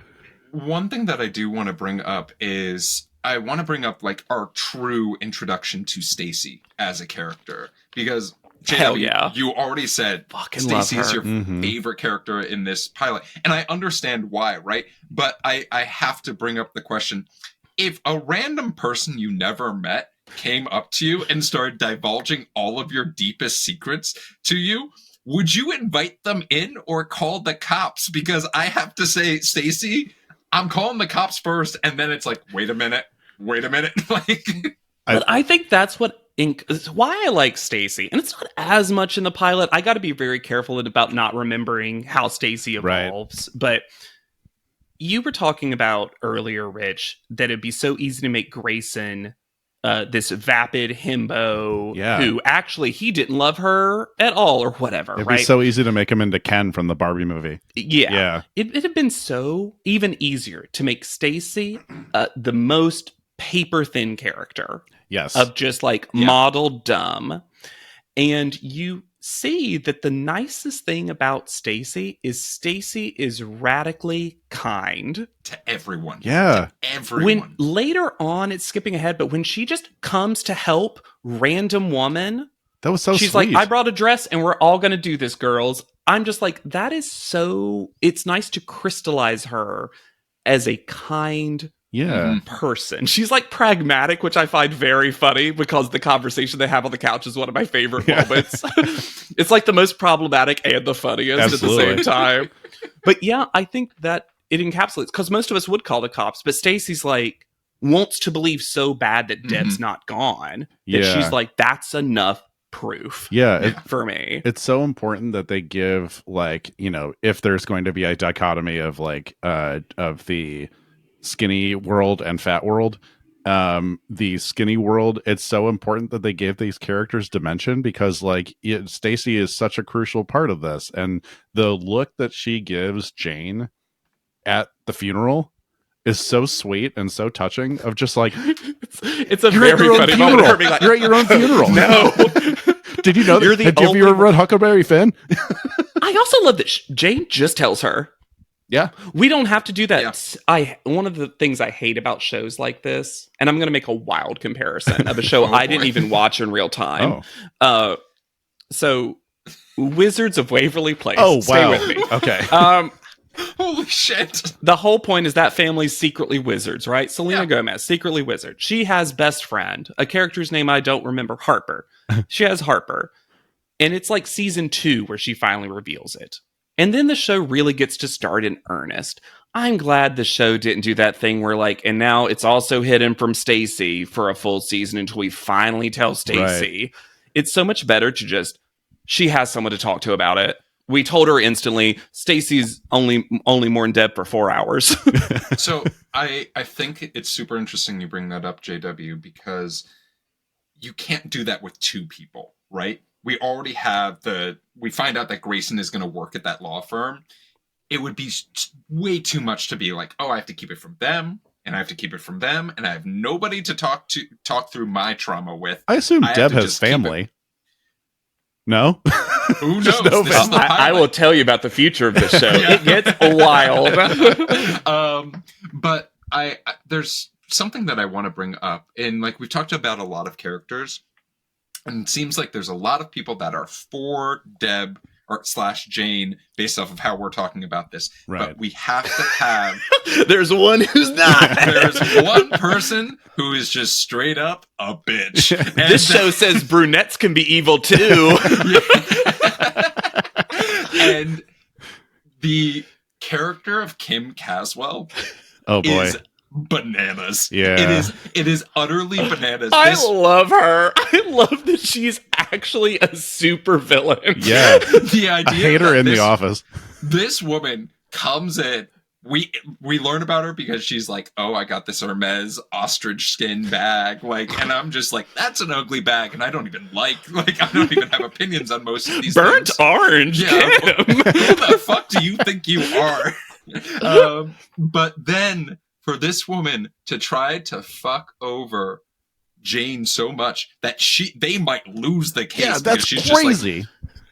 One thing that I do want to bring up is I want to bring up like our true introduction to Stacy as a character, because hell yeah, you already said Stacy is your favorite character in this pilot, and I understand why, right? But I have to bring up the question: if a random person you never met came up to you and started divulging all of your deepest secrets to you, would you invite them in or call the cops? Because I have to say, Stacey, I'm calling the cops first, and then it's like, wait a minute. Like, but I think that's it's why I like Stacey, and it's not as much in the pilot. I got to be very careful about not remembering how Stacey evolves. Right. But you were talking about earlier, Rich, that it'd be so easy to make Grayson this vapid himbo who actually he didn't love her at all or whatever. It'd be so easy to make him into Ken from the Barbie movie. Yeah. It'd have been so even easier to make Stacey the most paper thin character. Yes. Of just like model dumb. And you see that the nicest thing about Stacey is radically kind to everyone. Yeah. To everyone. When later on, it's skipping ahead, but when she just comes to help random woman, that was so she's sweet. like, I brought a dress and we're all going to do this, girls. I'm just like, that is so, it's nice to crystallize her as a kind person. She's like pragmatic, which I find very funny because the conversation they have on the couch is one of my favorite moments. It's like the most problematic and the funniest at the same time. But yeah, I think that it encapsulates, because most of us would call the cops, but Stacey's like wants to believe so bad that Deb's not gone that she's like, that's enough proof for me. It's so important that they give, like, you know, if there's going to be a dichotomy of like of the skinny world and fat world, the skinny world, it's so important that they gave these characters dimension, because like Stacey is such a crucial part of this, and the look that she gives Jane at the funeral is so sweet and so touching, of just like it's a very funny moment. Like, you're at your own funeral. No. Did you know that? Have you ever read Huckleberry Finn? I also love that Jane just tells her. Yeah. We don't have to do that. One of the things I hate about shows like this, and I'm going to make a wild comparison of a show I didn't even watch in real time. So Wizards of Waverly Place. Oh, wow. Stay with me. Okay. Holy shit. The whole point is that family's secretly wizards, right? Selena Gomez, secretly wizard. She has best friend, a character's name I don't remember, Harper. She has Harper. And it's like season 2 where she finally reveals it. And then the show really gets to start in earnest. I'm glad the show didn't do that thing where like, and now it's also hidden from Stacey for a full season until we finally tell Stacey. Right. It's so much better to just, she has someone to talk to about it. We told her instantly. Stacey's only more in depth for 4 hours. So I think it's super interesting you bring that up, JW, because you can't do that with 2 people, right? We already have we find out that Grayson is going to work at that law firm. It would be way too much to be like, oh, I have to keep it from them, and I have to keep it from them, and I have nobody to talk through my trauma with. I assume Deb has family. No? Who knows? I will tell you about the future of this show. It gets wild. But there's something that I want to bring up. And like we've talked about a lot of characters, and it seems like there's a lot of people that are for Deb or / Jane based off of how we're talking about this. Right. But we have to have... There's one who's not. There's one person who is just straight up a bitch. And this show says brunettes can be evil too. And the character of Kim Caswell is bananas. Yeah. It is utterly bananas. I love her. I love that she's actually a super villain. Yeah. The idea, I hate her in The Office. This woman comes in. We learn about her because she's like, oh, I got this Hermes ostrich skin bag, like, and I'm just like, that's an ugly bag, and I don't even I don't even have opinions on most of these burnt things. Orange. Yeah, who the fuck do you think you are? But then for this woman to try to fuck over Jane so much that they might lose the case. Yeah, that's she's crazy. Just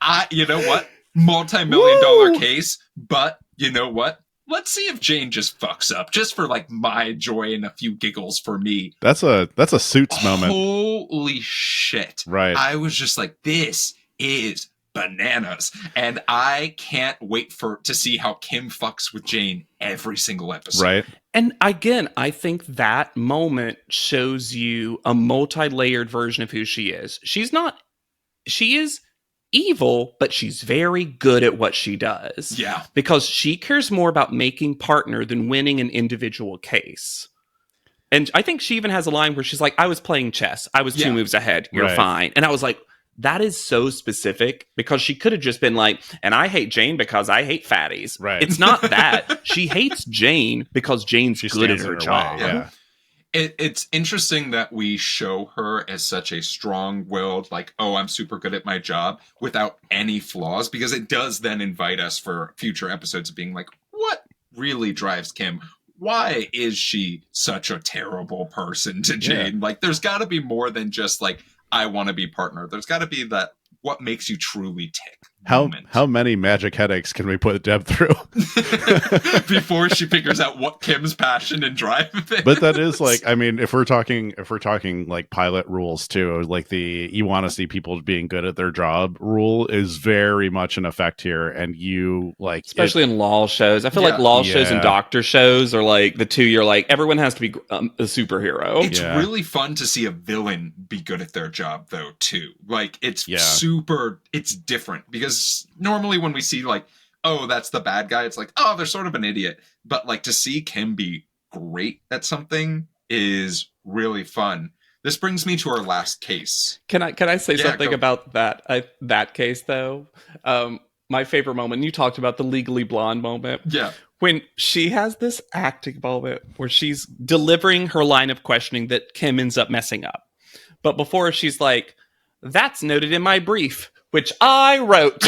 like, you know what? Multi-million-dollar case, but you know what? Let's see if Jane just fucks up, just for like my joy and a few giggles for me. That's a Suits moment. Holy shit! Right. I was just like, this is bananas. And I can't wait to see how Kim fucks with Jane every single episode. Right. And again, I think that moment shows you a multi-layered version of who she is. She is evil, but she's very good at what she does. Yeah. Because she cares more about making partner than winning an individual case. And I think she even has a line where she's like, I was playing chess. I was 2 moves ahead. You're fine. And I was like, that is so specific, because she could have just been like, and I hate Jane because I hate fatties. Right. It's not that. She hates Jane because Jane's good at her job. Yeah. It's interesting that we show her as such a strong-willed, like, oh, I'm super good at my job, without any flaws, because it does then invite us for future episodes of being like, what really drives Kim? Why is she such a terrible person to Jane? Like, there's got to be more than just like, I want to be partner. There's got to be that what makes you truly tick. How many magic headaches can we put Deb through before she figures out what Kim's passion and drive is? But that is like, I mean, if we're talking like pilot rules too, like you want to see people being good at their job rule is very much in effect here. And you like, especially in law shows. I feel like law shows and doctor shows are like the two. You're like, everyone has to be a superhero. It's really fun to see a villain be good at their job though too. Like it's it's different, because normally when we see like, oh, that's the bad guy, it's like, oh, they're sort of an idiot. But like to see Kim be great at something is really fun. This brings me to our last case. Can I say something about that case though? My favorite moment, you talked about the Legally Blonde moment. Yeah. When she has this acting moment where she's delivering her line of questioning that Kim ends up messing up. But before, she's like, that's noted in my brief, which I wrote.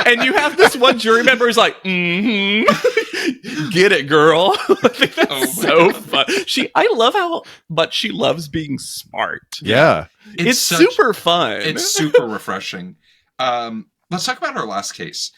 And you have this one jury member who's like, get it, girl. I think that's so fun. I love how much she loves being smart. Yeah. It's super fun. It's super refreshing. Let's talk about our last case.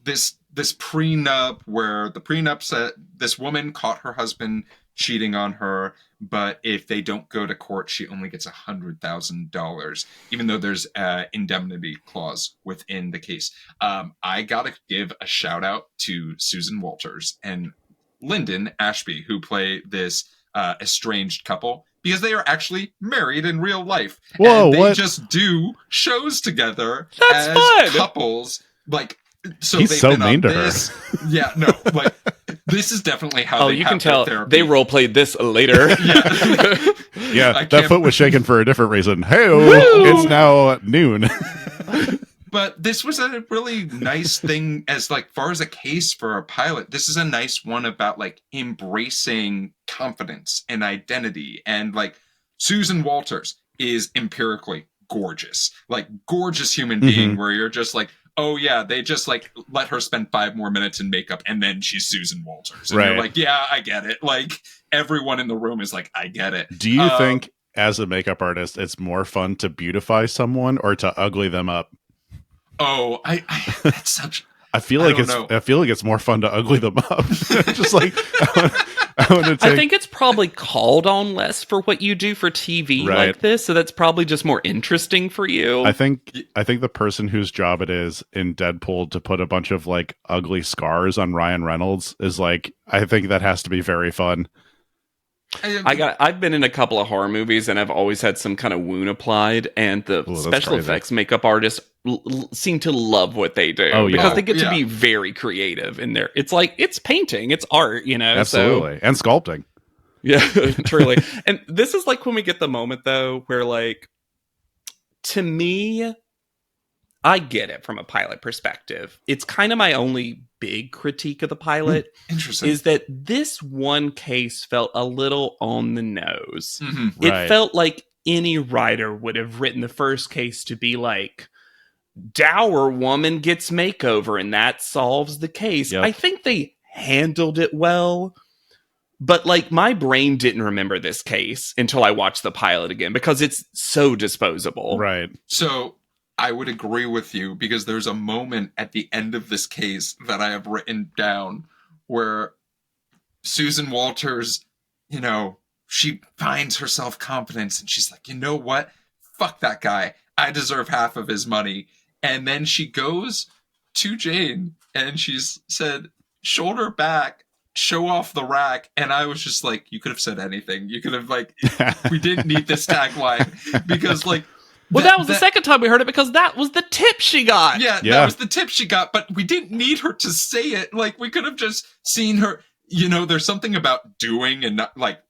This prenup, where the prenup said this woman caught her husband cheating on her, but if they don't go to court, she only gets $100,000, even though there's an indemnity clause within the case. I gotta give a shout out to Susan Walters and Lyndon Ashby, who play this estranged couple, because they are actually married in real life. Whoa, and they what? just do shows together That's as fun. Couples. Like, so he's they've so been mean on to this. her. Yeah, no, like this is definitely how. You can tell they role played this later. Yeah, that foot was shaking for a different reason. Hey, it's now noon. But this was a really nice thing as like far as a case for a pilot. This is a nice one about like embracing confidence and identity. And like Susan Walters is empirically gorgeous, like gorgeous human being where you're just like, oh yeah, they just like let her spend 5 more minutes in makeup and then she's Susan Walters. And you're like, yeah, I get it. Like everyone in the room is like, I get it. Do you think as a makeup artist, it's more fun to beautify someone or to ugly them up? Oh, that's such. I feel like it's more fun to ugly them up. Just like I think it's probably called on less for what you do for TV like this, so that's probably just more interesting for you. I think the person whose job it is in Deadpool to put a bunch of like ugly scars on Ryan Reynolds is like, I think that has to be very fun. I've been in a couple of horror movies and I've always had some kind of wound applied, and the special effects makeup artists seem to love what they do because they get to be very creative in there. It's like, it's painting, it's art, you know? Absolutely. And sculpting. Yeah, truly. And this is like when we get the moment though, where like, to me, I get it from a pilot perspective. It's kind of my only big critique of the pilot. Interesting. Is that this one case felt a little on the nose. Mm-hmm. It felt like any writer would have written the first case to be like, dour woman gets makeover and that solves the case. Yep. I think they handled it well, but like my brain didn't remember this case until I watched the pilot again because it's so disposable. Right. So I would agree with you, because there's a moment at the end of this case that I have written down where Susan Walters, she finds her self-confidence and she's like, you know what? Fuck that guy. I deserve half of his money. And then she goes to Jane and she's said, shoulder back, show off the rack. And I was just like, you could have said anything. You could have like, we didn't need this tagline because like, well, that was the second time we heard it because that was the tip she got. Yeah, that was the tip she got, but we didn't need her to say it. Like, we could have just seen her, you know, there's something about doing and not, like,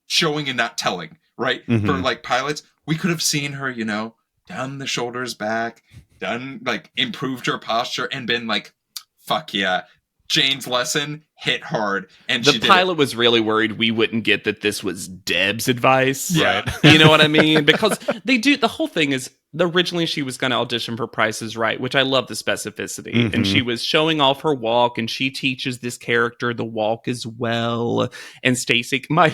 showing and not telling, right? Mm-hmm. For, like, pilots, we could have seen her, you know, done the shoulders back, done, like, improved her posture, and been like, fuck yeah. Jane's lesson hit hard, and the pilot was really worried we wouldn't get that this was Deb's advice. Yeah, right? You know what I mean? Because they do. The whole thing is originally she was going to audition for Price is Right, which I love the specificity, Mm-hmm. and she was showing off her walk, and she teaches this character the walk as well. And Stacy, my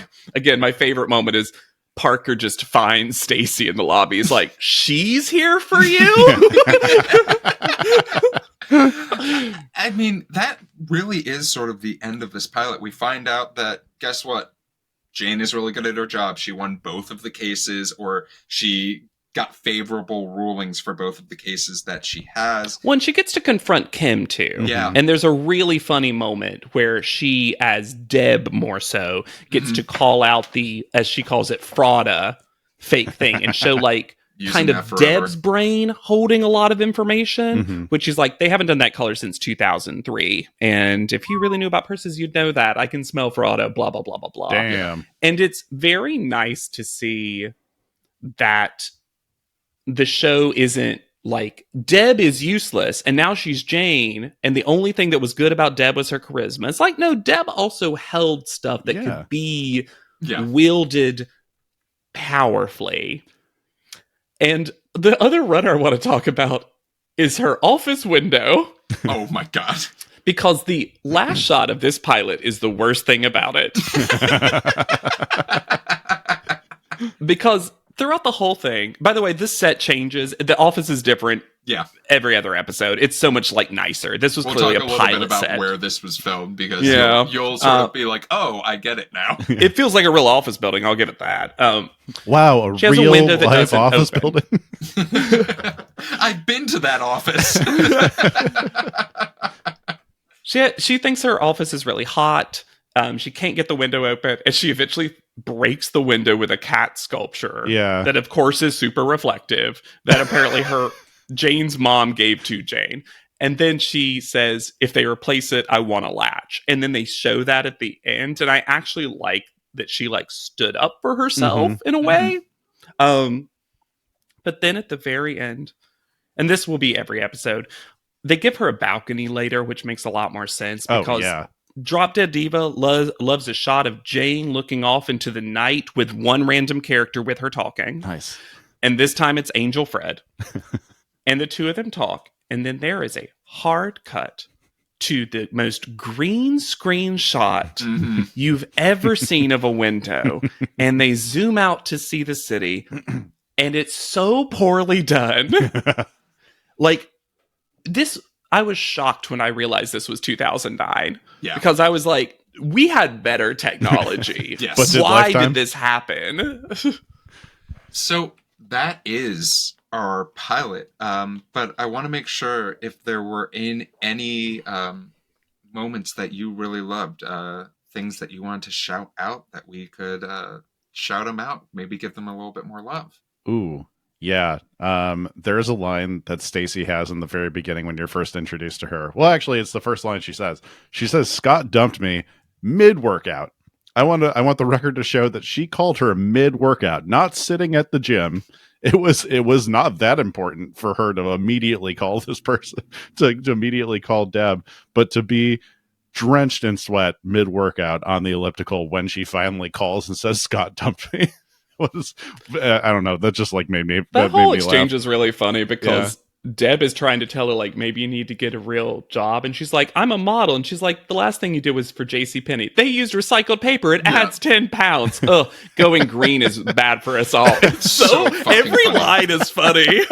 favorite moment is Parker just finds Stacy in the lobby. He's like, "She's here for you." I mean, that really is sort of the end of this pilot. We find out that, guess what? Jane is really good at her job. She won both of the cases, or she got favorable rulings for both of the cases that she has. When she gets to confront Kim, too. Yeah. And there's a really funny moment where she, as Deb more so, gets to call out the, as she calls it, frauda fake thing and show, like, kind of Deb's brain holding a lot of information, which is like, they haven't done that color since 2003. And if you really knew about purses, you'd know that. I can smell frauda, blah, blah, blah, blah, blah. Damn. And it's very nice to see that the show isn't like, Deb is useless, and now she's Jane, and the only thing that was good about Deb was her charisma. It's like, no, Deb also held stuff that could be wielded powerfully. And the other runner I want to talk about is her office window. Oh my God. Because the last shot of this pilot is the worst thing about it. Because throughout the whole thing, by the way, this set changes. The office is different. Yeah. Every other episode. It's so much like nicer. This was clearly a pilot set. We'll talk a little bit about where this was filmed, because you'll sort of be like, oh, I get it now. It feels like a real office building. I'll give it that. Wow, a real life office building. I've been to that office. She thinks her office is really hot. She can't get the window open, and she eventually breaks the window with a cat sculpture. Yeah. That, of course, is super reflective. That apparently Jane's mom gave to Jane. And then she says, if they replace it, I want a latch. And then they show that at the end. And I actually like that she like stood up for herself in a way. But then at the very end, and this will be every episode, they give her a balcony later, which makes a lot more sense because Drop Dead Diva loves a shot of Jane looking off into the night with one random character with her talking. Nice. And this time it's Angel Fred. And the two of them talk. And then there is a hard cut to the most green screen shot you've ever seen of a window. And they zoom out to see the city. And it's so poorly done. Like, this, I was shocked when I realized this was 2009. Yeah. Because I was like, we had better technology. Yes. But why did this happen? So that is our pilot. But I want to make sure if there were in any moments that you really loved, things that you wanted to shout out, that we could shout them out, maybe give them a little bit more love. Ooh, yeah. There's a line that Stacy has in the very beginning when you're first introduced to her. Well, actually, it's the first line she says. She says, "Scott dumped me mid-workout." I want the record to show that she called her mid-workout, not sitting at the gym. It was not that important for her to immediately call this person, to immediately call Deb, but to be drenched in sweat mid-workout on the elliptical when she finally calls and says, "Scott dumped me." Was I don't know, that just like made me that whole made me exchange laugh. is really funny because Deb is trying to tell her, like, maybe you need to get a real job, and she's like, I'm a model, and she's like, the last thing you did was for JCPenney. They used recycled paper. It adds 10 pounds. Ugh, going green is bad for us all. So every line is funny.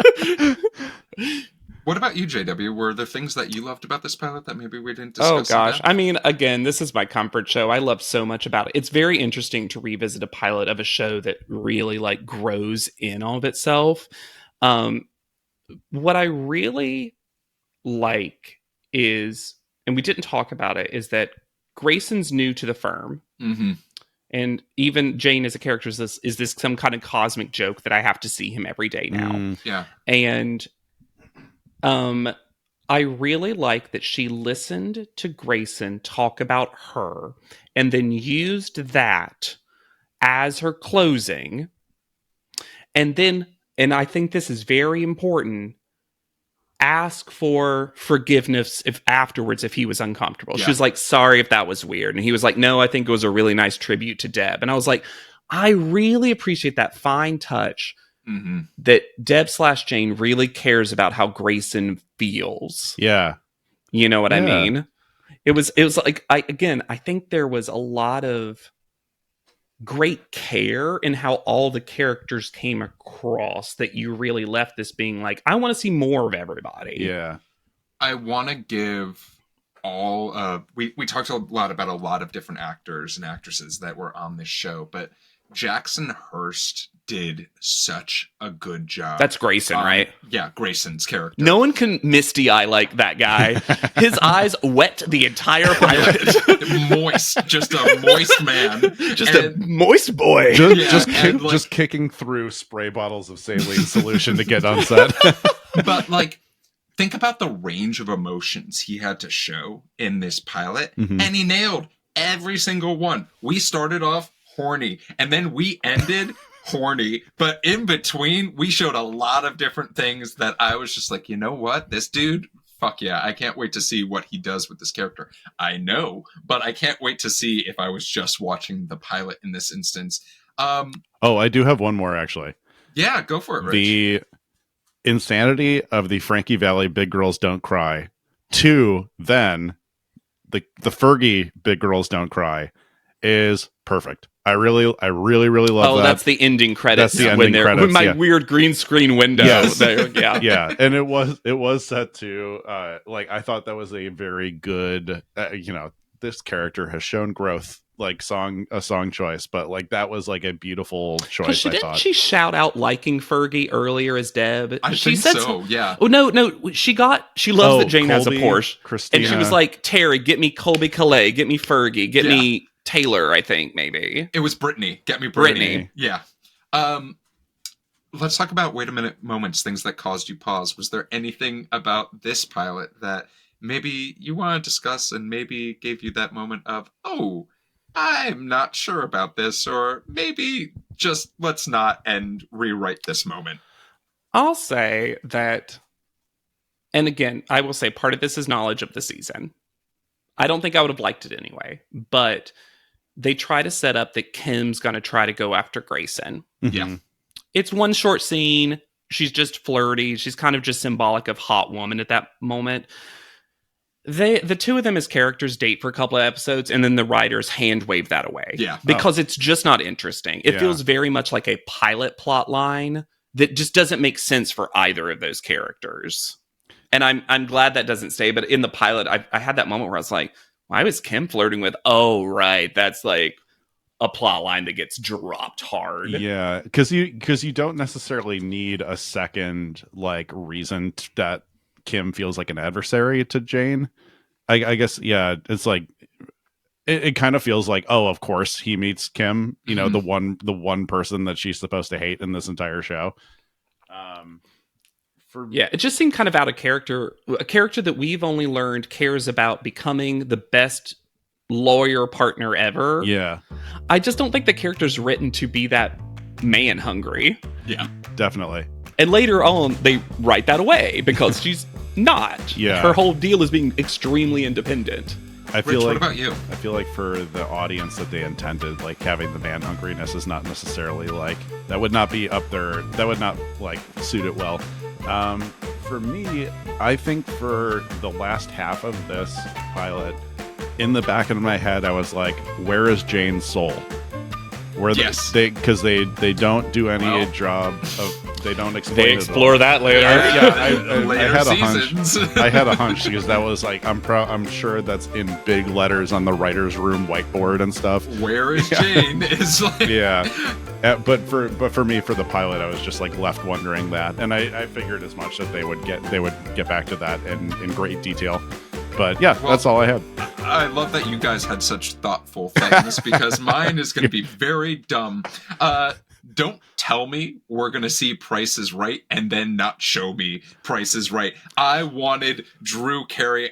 What about you, JW? Were there things that you loved about this pilot that maybe we didn't discuss? Oh, gosh. I mean, again, this is my comfort show. I love so much about it. It's very interesting to revisit a pilot of a show that really, like, grows in all of itself. What I really like is, and we didn't talk about it, is that Grayson's new to the firm. Mm-hmm. And even Jane as a character is this some kind of cosmic joke that I have to see him every day now. Yeah. And I really like that she listened to Grayson talk about her and then used that as her closing. And then, and I think this is very important, ask for forgiveness afterwards if he was uncomfortable. Yeah. She was like, sorry if that was weird. And he was like, no, I think it was a really nice tribute to Deb. And I was like, I really appreciate that fine touch that Deb/Jane really cares about how Grayson feels. Yeah. You know what I mean? It was like, I think there was a lot of great care in how all the characters came across, that you really left this being like, I want to see more of everybody. Yeah. I want to give all we talked a lot about a lot of different actors and actresses that were on this show, but Jackson Hurst did such a good job. That's Grayson, right? Yeah, Grayson's character. No one can misty eye like that guy. His eyes wet the entire pilot. Moist, just a moist man, just a moist boy. Just kicking through spray bottles of saline solution to get on set. But like, think about the range of emotions he had to show in this pilot, and he nailed every single one. We started off horny, and then we ended horny, but in between we showed a lot of different things that I was just like, you know what, this dude, fuck yeah, I can't wait to see what he does with this character. I know, but I can't wait to see if I was just watching the pilot in this instance. I do have one more, actually. Yeah, go for it, Rich. The insanity of the Frankie Valli Big Girls Don't Cry to then the Fergie Big Girls Don't Cry is perfect. I really love that. Oh, that's the ending credits. That's the ending credits. With my weird green screen window. Yes. There, yeah. Yeah, and it was set to like, I thought that was a very good this character has shown growth, like a song choice, but like that was like a beautiful choice. Didn't she shout out liking Fergie earlier as Deb? I she think said so. Yeah. Oh no, she loves that Jane has a Porsche, Christina. and she was like, Terry, get me Colby Calais, get me Fergie, get me Taylor, I think maybe. It was Brittany. Get me Brittany. Brittany. Yeah. Let's talk about wait a minute moments, things that caused you pause. Was there anything about this pilot that maybe you want to discuss and maybe gave you that moment of, oh, I'm not sure about this, or maybe just let's not and rewrite this moment? I'll say that, and again, I will say part of this is knowledge of the season. I don't think I would have liked it anyway, but they try to set up that Kim's going to try to go after Grayson. Yeah. It's one short scene. She's just flirty. She's kind of just symbolic of hot woman at that moment. The two of them as characters date for a couple of episodes, and then the writers hand wave that away. Yeah. Because it's just not interesting. It feels very much like a pilot plot line that just doesn't make sense for either of those characters. And I'm glad that doesn't stay. But in the pilot, I had that moment where I was like, why was Kim flirting with? Oh, right. That's like a plot line that gets dropped hard. Yeah, because you don't necessarily need a second like reason that Kim feels like an adversary to Jane. I guess, yeah, it's like it kind of feels like, oh, of course he meets Kim, the one person that she's supposed to hate in this entire show. It just seemed kind of out of character. A character that we've only learned cares about becoming the best lawyer partner ever. Yeah. I just don't think the character's written to be that man hungry. Yeah. Definitely. And later on, they write that away because she's not. Yeah. Her whole deal is being extremely independent. I feel Rich, like, what about you? I feel like for the audience that they intended, like having the man hungriness is not necessarily like, that would not be up there. That would not like suit it well. For me, I think for the last half of this pilot, in the back of my head, I was like, where is Jane's soul? Where because they don't do any job of they don't explain They it explore all. that later. Later I had a hunch. seasons. I had a hunch because that was like I'm sure that's in big letters on the writer's room whiteboard and stuff. Where is Jane? Is like Yeah. But for me, for the pilot, I was just like left wondering that, and I figured as much that they would get back to that in great detail. But yeah, Well, that's all I had. I love that you guys had such thoughtful things because mine is going to be very dumb. Don't tell me we're going to see Price is Right and then not show me Price is Right. I wanted Drew Carey.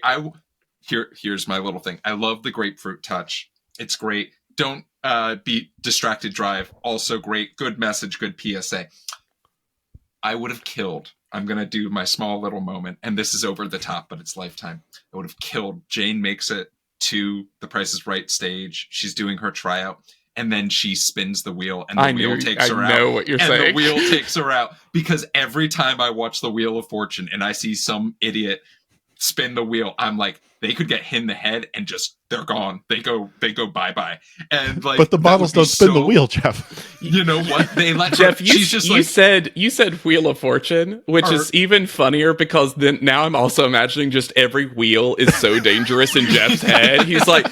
Here's my little thing. I love the grapefruit touch. It's great. Don't be distracted drive. Also great. Good message. Good PSA. I would have killed. I'm going to do my small little moment. And this is over the top, but it's Lifetime. I would have killed. Jane makes it to the Price is Right stage. She's doing her tryout. And then she spins the wheel, and the wheel takes her out. I know what you're saying. And the wheel takes her out. Because every time I watch the Wheel of Fortune and I see some idiot spin the wheel, I'm like, they could get hit in the head and just they're gone. They go bye. And like, But the bottles don't spin the wheel, Jeff. You know what? They let Jeff, her, you said Wheel of Fortune, which is even funnier because then now I'm also imagining just every wheel is so dangerous in Jeff's head. He's like,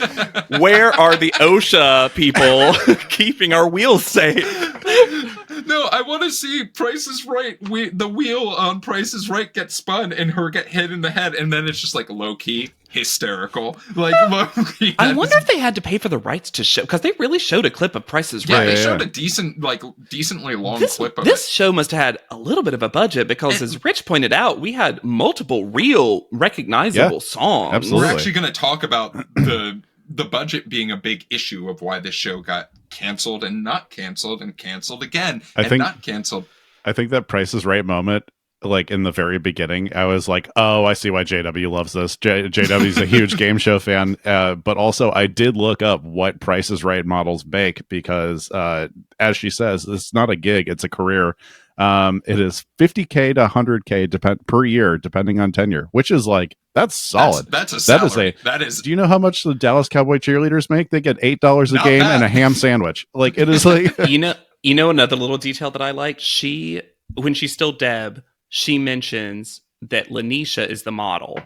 where are the OSHA people keeping our wheels safe? No, I want to see Price is Right. The wheel on Price is Right gets spun and her get hit in the head, and then it's just like low key hysterical. Like low key. I wonder if they had to pay for the rights to show, because they really showed a clip of Price is Right. Yeah, they showed a decently long clip of this it. show must have had a little bit of a budget because, as Rich pointed out, we had multiple real recognizable songs. Absolutely. We're actually going to talk about the budget being a big issue of why this show got canceled and not canceled and canceled again not canceled. I think that Price is Right moment, like in the very beginning, I was like, oh, I see why JW loves this. JW's a huge game show fan, but also I did look up what Price is Right models make because, as she says, it's not a gig, it's a career. It is $50K to $100K per year, depending on tenure, which is like, that's solid. That's a salary. That is. Do you know how much the Dallas Cowboy cheerleaders make? They get $8 a Not game bad. and a ham sandwich. Like, it is like, You know another little detail that I like? When she's still Deb, she mentions that Lanisha is the model.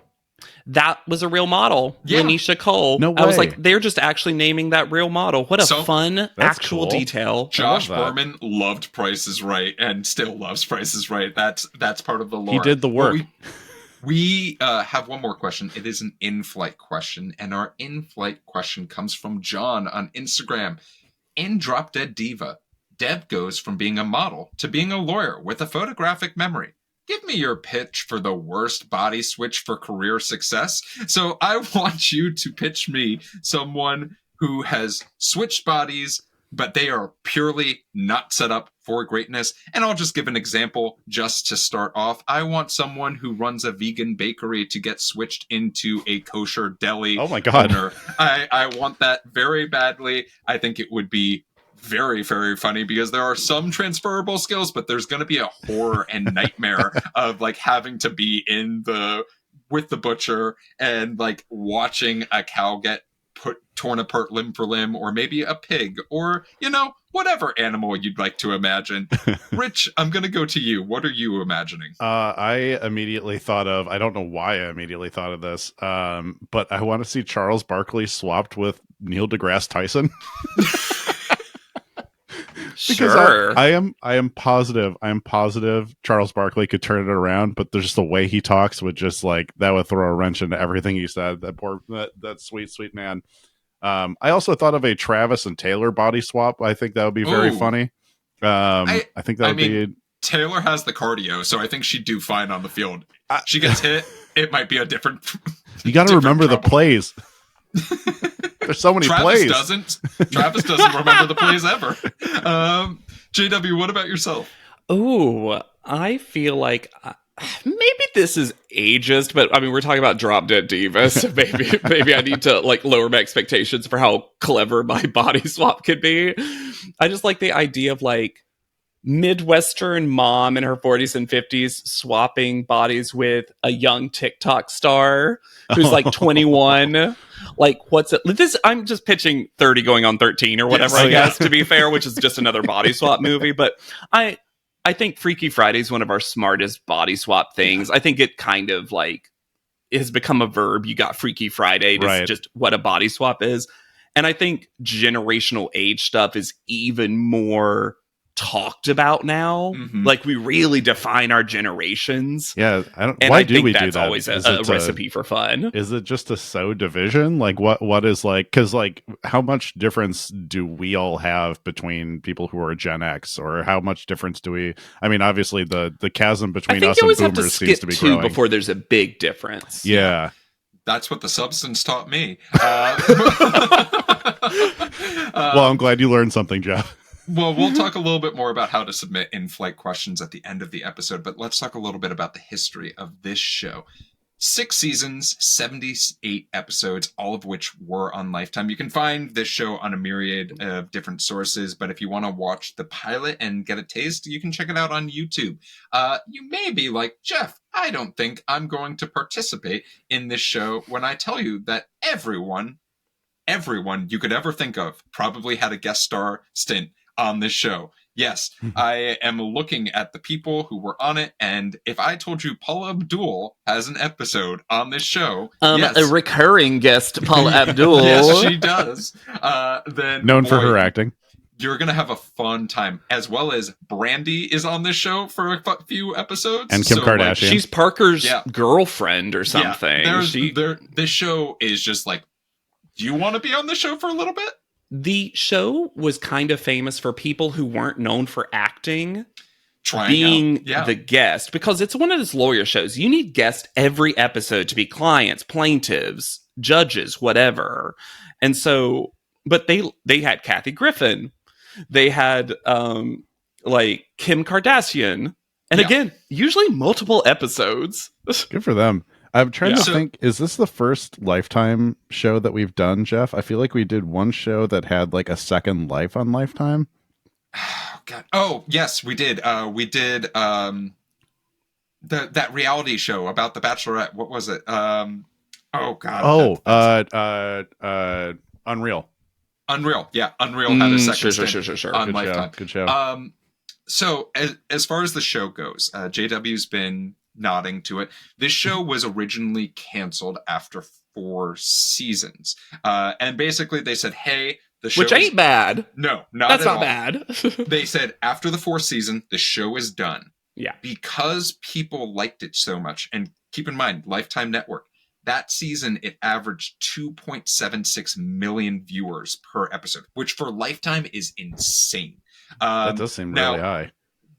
That was a real model. Yeah. Lanisha Cole. No I was way. like, they're just actually naming that real model. What a fun actual cool. detail. Josh I love that. Berman loved Price is Right and still loves Price is Right. That's part of the lore. he did the work. We have one more question. It is an in-flight question, and our in-flight question comes from John on Instagram. In Drop Dead Diva, Deb goes from being a model to being a lawyer with a photographic memory. Give me your pitch for the worst body switch for career success. So I want you to pitch me someone who has switched bodies, but they are purely not set up for greatness. And I'll just give an example just to start off. I want someone who runs a vegan bakery to get switched into a kosher deli. Oh my God. Owner. I want that very badly. I think it would be very, very funny because there are some transferable skills, but there's going to be a horror and nightmare of like having to be with the butcher and like watching a cow get torn apart limb for limb, or maybe a pig, or whatever animal you'd like to imagine. Rich, I'm gonna go to you. What are you imagining? I immediately thought of, I don't know why I immediately thought of this, but I want to see Charles Barkley swapped with Neil deGrasse Tyson. Sure. I am positive Charles Barkley could turn it around, but there's just the way he talks would just like, that would throw a wrench into everything he said. That sweet man. I also thought of a Travis and Taylor body swap. I think that would be very funny. I think that would be. Taylor has the cardio, so I think she'd do fine on the field. She gets hit, it might be a different. You got to remember trouble. The plays. There's so many plays. Travis doesn't remember the plays ever. JW, what about yourself? Ooh, I feel like maybe this is ageist, but I mean, we're talking about Drop Dead Diva, so maybe I need to like lower my expectations for how clever my body swap could be. I just like the idea of like Midwestern mom in her 40s and 50s swapping bodies with a young TikTok star who's like 21. Like, what's it? I'm just pitching 30 going on 13 or whatever, Yes. I guess, to be fair, which is just another body swap movie. But I think Freaky Friday is one of our smartest body swap things. I think it kind of like it has become a verb. You got Freaky Friday. It's just what a body swap is. And I think generational age stuff is even more talked about now. Like we really define our generations. Yeah, and why I do think we that's do that? always a recipe for fun. Is it just to sow division? Like what is like, because like how much difference do we all have between people who are Gen X, or how much difference do we? I mean, obviously the chasm between us and boomers seems to be growing before there's a big difference. Yeah. That's what the substance taught me. Well, I'm glad you learned something, Geoff. Well, we'll talk a little bit more about how to submit in-flight questions at the end of the episode, but let's talk a little bit about the history of this show. 6 seasons, 78 episodes, all of which were on Lifetime. You can find this show on a myriad of different sources, but if you want to watch the pilot and get a taste, you can check it out on YouTube. You may be like, Geoff, I don't think I'm going to participate in this show when I tell you that everyone you could ever think of probably had a guest star stint on this show. Yes, I am looking at the people who were on it, and if I told you Paula Abdul has an episode on this show, yes, a recurring guest, Paula Abdul. yes, she does. Then Known for her acting. You're gonna have a fun time, as well as Brandy is on this show for a few episodes, and Kim Kardashian. Like, she's Parker's girlfriend or something. This show is just like, do you want to be on the show for a little bit? The show was kind of famous for people who weren't known for acting being the guest, because it's one of those lawyer shows. You need guests every episode to be clients, plaintiffs, judges, whatever. And so, but they had Kathy Griffin, they had like Kim Kardashian, and again, usually multiple episodes. Good for them. I'm trying to think, is this the first Lifetime show that we've done, Geoff? I feel like we did one show that had like a second life on Lifetime. Oh, God. Oh, yes, we did. We did that reality show about the Bachelorette. What was it? Oh, God. Unreal. Unreal. Yeah, Unreal had a second sure. on Good Lifetime. Good show. So as far as the show goes, JW's been nodding to it. This show was originally canceled after 4 seasons. And basically they said, hey, the show Which ain't bad. No, that's not all. bad. They said after the 4th season, the show is done. Yeah. Because people liked it so much. And keep in mind, Lifetime Network, that season, it averaged 2.76 million viewers per episode, which for Lifetime is insane. That does seem really high.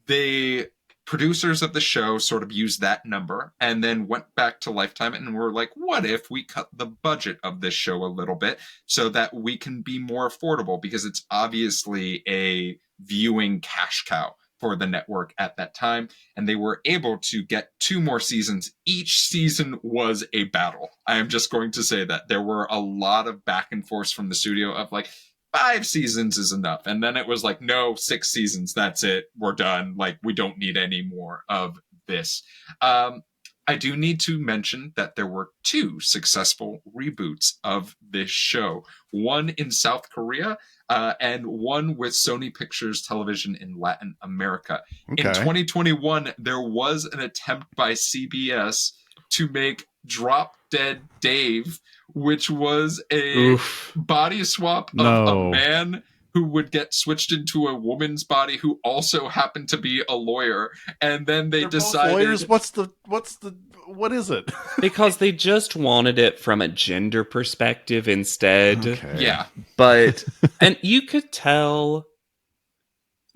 The producers of the show sort of used that number and then went back to Lifetime and were like, what if we cut the budget of this show a little bit so that we can be more affordable? Because it's obviously a viewing cash cow for the network at that time. And they were able to get 2 more seasons. Each season was a battle. I am just going to say that there were a lot of back and forth from the studio of like, 5 seasons is enough. And then it was like, no, 6 seasons. That's it. We're done. Like, we don't need any more of this. I do need to mention that there were 2 successful reboots of this show. One in South Korea and one with Sony Pictures Television in Latin America. Okay. In 2021, there was an attempt by CBS to make Drop Dead Dave, which was a body swap of a man who would get switched into a woman's body who also happened to be a lawyer. And then they decided... lawyers? What is it? Because they just wanted it from a gender perspective instead. Okay. Yeah. But, and you could tell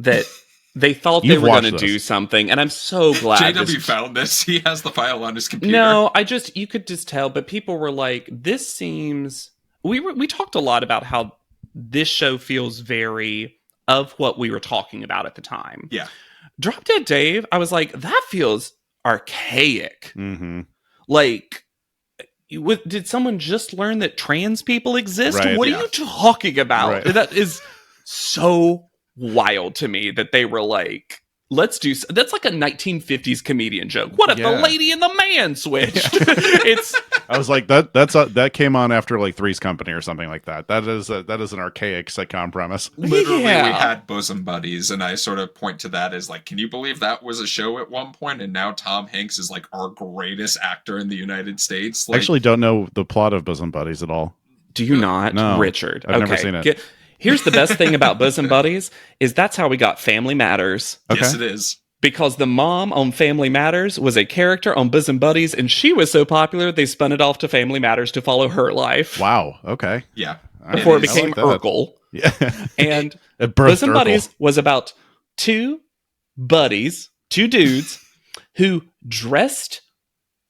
that they thought they were going to do something, and I'm so glad. JW found this. He has the file on his computer. No, you could just tell, but people were like, this seems... We talked a lot about how this show feels very of what we were talking about at the time. Yeah. Drop Dead Dave, I was like, that feels archaic. Mm-hmm. Like, did someone just learn that trans people exist? Right, what are you talking about? Right. That is so wild to me that they were like, let's do... That's like a 1950s comedian joke. What if the lady and the man switched? I was like, that came on after like Three's Company or something like that. That is an archaic sitcom premise. Literally, Yeah. we had Bosom Buddies, and I sort of point to that as like, can you believe that was a show at one point, and now Tom Hanks is like our greatest actor in the United States? I Like, actually don't know the plot of Bosom Buddies at all. Do you not, No, Richard? I've never seen it. Here's the best thing about Bosom Buddies is that's how we got Family Matters. yes, Okay. it is. Because the mom on Family Matters was a character on Bosom Buddies, and she was so popular they spun it off to Family Matters to follow her life. Wow. Okay. Yeah. Before it is. became I like that. Urkel. Yeah. And It birthed Bosom Urkel. Buddies was about two dudes, who dressed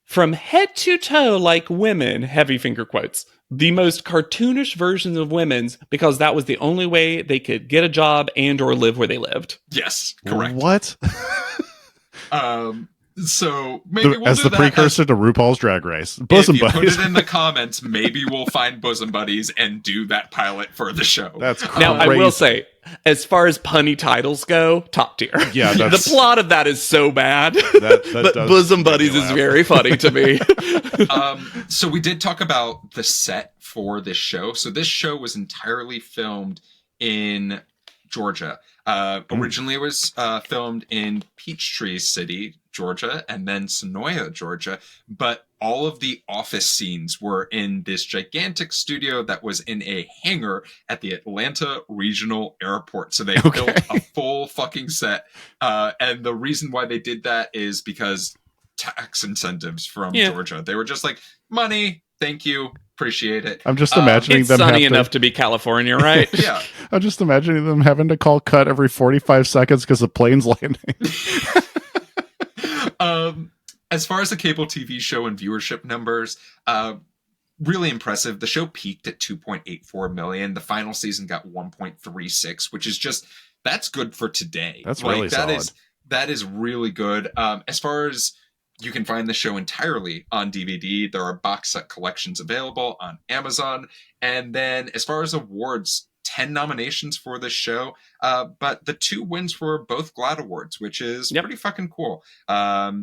from head to toe like women, heavy finger quotes, the most cartoonish versions of women's, because that was the only way they could get a job and or live where they lived. Yes, correct. What? So maybe we'll As do the that precursor to RuPaul's Drag Race. if Bosom you put Buddies. it in the comments, maybe we'll find Bosom Buddies and do that pilot for the show. That's crazy. Now, I will say, as far as punny titles go, top tier. Yeah, the that's- plot of that is so bad. That But does Bosom make me Buddies is laugh. very funny to me. So we did talk about the set for this show. So this show was entirely filmed in Georgia. Originally it was filmed in Peachtree City, Georgia, and then Sonoya, Georgia. But all of the office scenes were in this gigantic studio that was in a hangar at the Atlanta Regional Airport. So they built a full fucking set. And the reason why they did that is because tax incentives from Georgia. They were just like, money, thank you, appreciate it. I'm just imagining It's them sunny have enough to be California, right? Yeah. I'm just imagining them having to call cut every 45 seconds because the plane's landing. As far as the cable TV show and viewership numbers, really impressive. The show peaked at 2.84 million. The final season got 1.36, which is just, that's good for today. That's really solid. That is really good. As far as you can find the show entirely on DVD, there are box set collections available on Amazon. And then as far as awards, 10 nominations for this show, but the 2 wins were both GLAAD Awards, which is pretty fucking cool,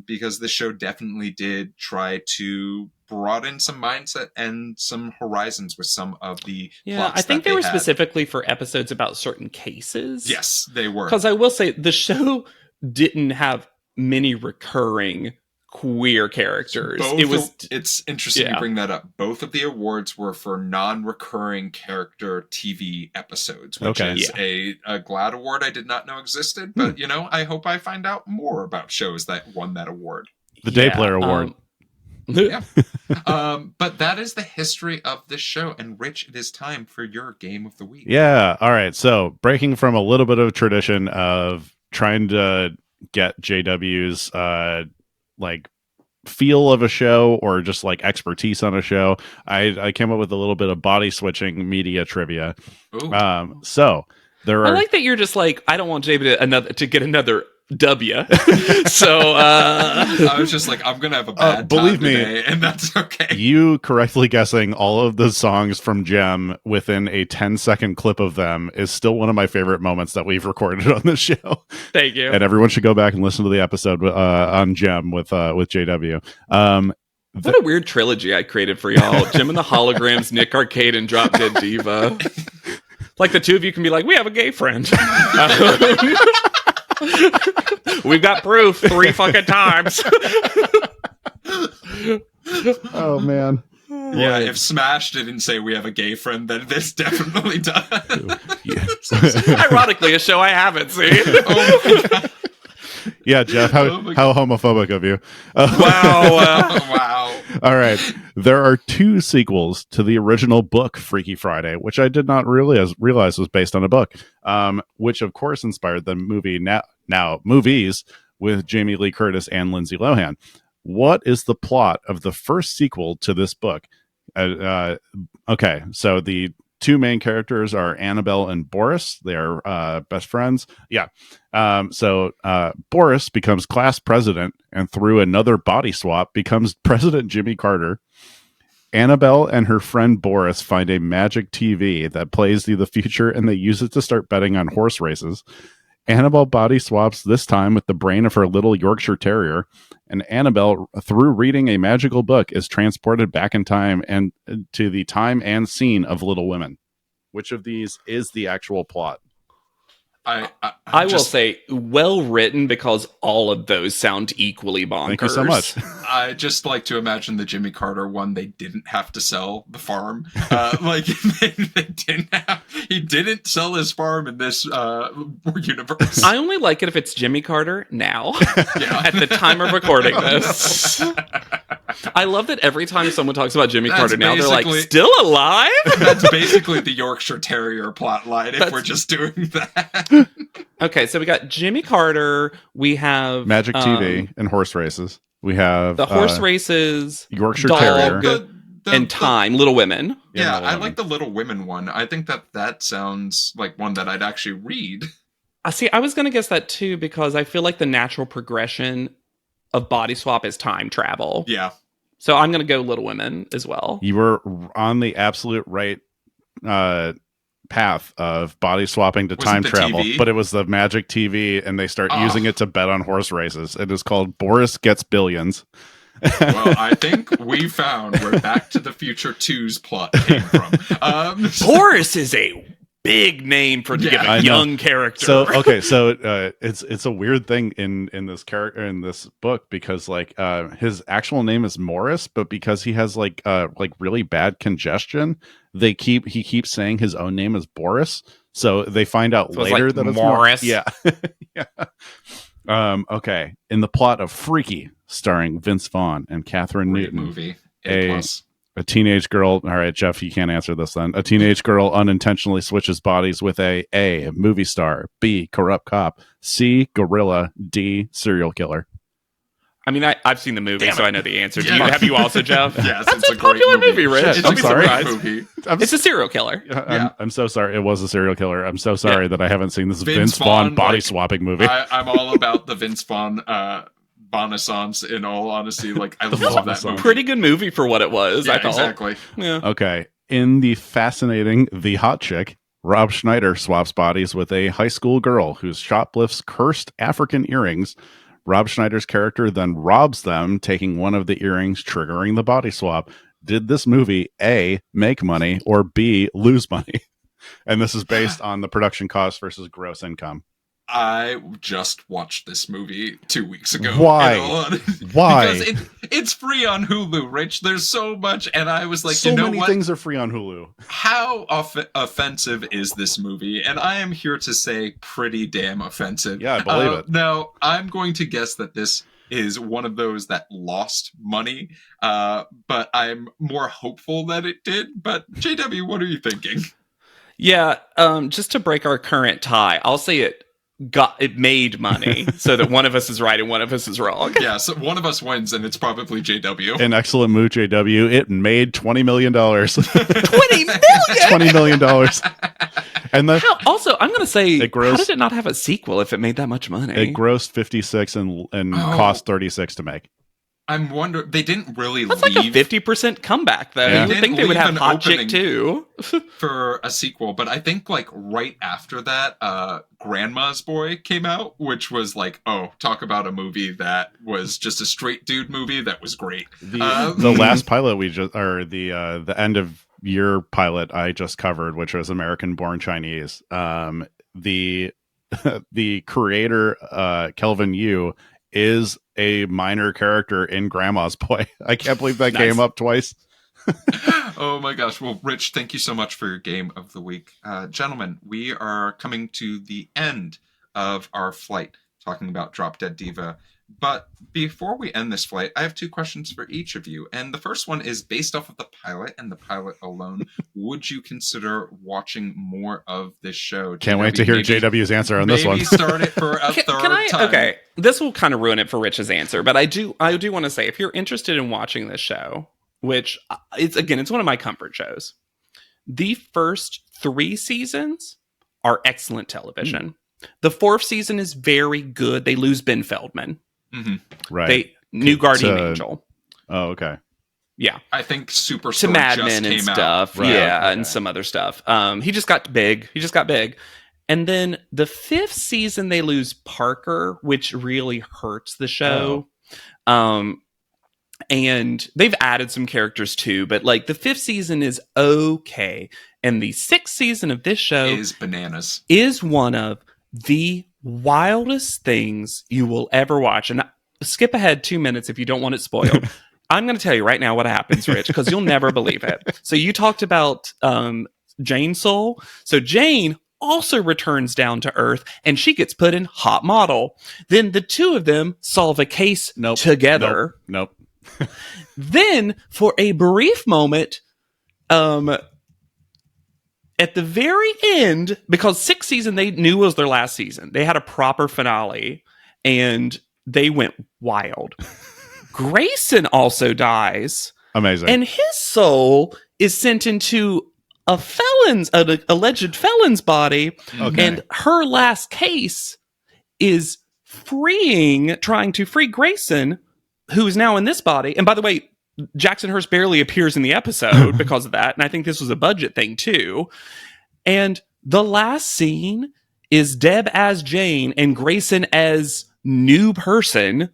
because this show definitely did try to broaden some mindset and some horizons with some of the plots I think that they were had. Specifically for episodes about certain cases. Yes, they were. Because I will say, the show didn't have many recurring queer characters. It's interesting you bring that up. Both of the awards were for non-recurring character TV episodes, which is a GLAAD award I did not know existed, but I hope I find out more about shows that won that award. The Day Player Award. Yeah. But that is the history of this show, and Rich, it is time for your game of the week. Yeah. All right. So breaking from a little bit of tradition of trying to get JW's like feel of a show or just like expertise on a show, I came up with a little bit of body switching media trivia. So there are. I like that you're just like, I don't want JB to get another W. So I was just like, I'm gonna have a bad believe time me, today, and that's okay. You correctly guessing all of the songs from JEM within a 10-second clip of them is still one of my favorite moments that we've recorded on this show. Thank you. And everyone should go back and listen to the episode on JEM with JW. What a weird trilogy I created for y'all. Jim and the Holograms, Nick Arcade, and Drop Dead Diva. Like the two of you can be like, we have a gay friend. We've got proof 3 fucking times. Oh man. Yeah, if Smash didn't say we have a gay friend, then this definitely does. Ironically, a show I haven't seen. Oh my God. Yeah, Geoff, how homophobic of you. Wow. All right. There are 2 sequels to the original book, Freaky Friday, which I did not realize was based on a book, which, of course, inspired the movie now movies with Jamie Lee Curtis and Lindsay Lohan. What is the plot of the first sequel to this book? Okay, so the 2 main characters are Annabelle and Boris. They are best friends. Yeah. So Boris becomes class president and through another body swap becomes President Jimmy Carter. Annabelle and her friend Boris find a magic TV that plays the future and they use it to start betting on horse races. Annabelle body swaps, this time with the brain of her little Yorkshire Terrier, and Annabelle, through reading a magical book, is transported back in time and to the time and scene of Little Women. Which of these is the actual plot? I will say, well written, because all of those sound equally bonkers. Thank you so much. I just like to imagine the Jimmy Carter one. They didn't have to sell the farm. Like he didn't sell his farm in this universe. I only like it if it's Jimmy Carter now, at the time of recording this. I love that every time someone talks about Jimmy Carter now, they're like, still alive? That's basically the Yorkshire Terrier plot line if we're just doing that. Okay, so we got Jimmy Carter, we have Magic TV and horse races. We have the horse races, Yorkshire dog, Terrier, and Time, Little Women. Yeah, I like the Little Women one. I think that sounds like one that I'd actually read. I was going to guess that too, because I feel like the natural progression of body swap is time travel. Yeah. So I'm going to go Little Women as well. You were on the absolute right path of body swapping to time travel, TV? but it was the Magic TV, and they start using it to bet on horse races. It is called Boris Gets Billions. Well, I think we found where Back to the Future 2's plot came from. Boris is a big name for to give a young character. So okay, so it's a weird thing in this character in this book, because like his actual name is Morris, but because he has like really bad congestion, he keeps saying his own name is Boris. So they find out later that it's Morris. Yeah. Yeah. Okay. In the plot of Freaky, starring Vince Vaughn and Catherine Newton, movie. A teenage girl. All right, Geoff, you can't answer this then. A teenage girl unintentionally switches bodies with a movie star, B, corrupt cop, C, gorilla, D, serial killer. I mean, I've seen the movie, so I know the answer. Have you also, Jeff? Yes, That's a popular movie, Rich. I'm sorry. It's a serial killer. I'm so sorry. It was a serial killer. I'm so sorry that I haven't seen this Vince Vaughn body swapping movie. I'm all about the Vince Vaughn Renaissance, in all honesty. Like, I love that movie. Pretty good movie for what it was, I thought. Exactly. Yeah. Okay. In the fascinating The Hot Chick, Rob Schneider swaps bodies with a high school girl who shoplifts cursed African earrings. Rob Schneider's character then robs them, taking one of the earrings, triggering the body swap. Did this movie A, make money, or B, lose money? And this is based on the production cost versus gross income. I just watched this movie 2 weeks ago. Why? Why? Because it's free on Hulu, Rich. There's so much, and I was like, so you know many what? things are free on Hulu. How offensive is this movie? And I am here to say pretty damn offensive. Yeah, I believe it. Now, I'm going to guess that this is one of those that lost money, but I'm more hopeful that it did. But JW, what are you thinking? Yeah, just to break our current tie, I'll say it made money, so that one of us is right and one of us is wrong. Yeah, so one of us wins, and it's probably JW. An excellent move, JW. It made $20 million. $20 million? $20 million. And also, I'm going to say, how did it not have a sequel if it made that much money? It grossed 56 and cost 36 to make. I'm wondering, they didn't really That's leave. Like a 50% comeback, though. Yeah. You would think they would have Hot Chick too. For a sequel, but I think like right after that, Grandma's Boy came out, which was like, oh, talk about a movie that was just a straight dude movie that was great. The last pilot the end of year pilot I just covered, which was American Born Chinese. The creator, Kelvin Yu, is a minor character in Grandma's Boy. I can't believe that came up twice. Oh my gosh. Well, Rich, thank you so much for your game of the week. Gentlemen, we are coming to the end of our flight talking about Drop Dead Diva. But before we end this flight, I have two questions for each of you. And the first one is based off of the pilot and the pilot alone. Would you consider watching more of this show? Can't wait to hear JW's answer on this one. Maybe start it for a third time. Okay, this will kind of ruin it for Rich's answer, but I do want to say, if you're interested in watching this show, which it's one of my comfort shows, the first 3 seasons are excellent television. The 4th season is very good. They lose Ben Feldman. Mm-hmm. Right. New Guardian Angel. Oh, okay. Yeah. I think Superstore to Mad just Men and came stuff. out. Right, and some other stuff. He just got big. And then the 5th season, they lose Parker, which really hurts the show. And they've added some characters too, but like the 5th season is okay. And the 6th season of this show is bananas. Is one of the wildest things you will ever watch. And skip ahead 2 minutes if you don't want it spoiled. I'm going to tell you right now what happens, Rich, because you'll never believe it. So you talked about Jane's soul. So Jane also returns down to Earth, and she gets put in hot model. Then the two of them solve a case together. Nope. Then, for a brief moment, at the very end, because 6th season they knew was their last season, they had a proper finale, and they went wild. Grayson also dies. Amazing. And his soul is sent into an alleged felon's body. Okay. And her last case is trying to free Grayson, who is now in this body. And by the way, Jackson Hurst barely appears in the episode because of that. And I think this was a budget thing too. And the last scene is Deb as Jane and Grayson as new person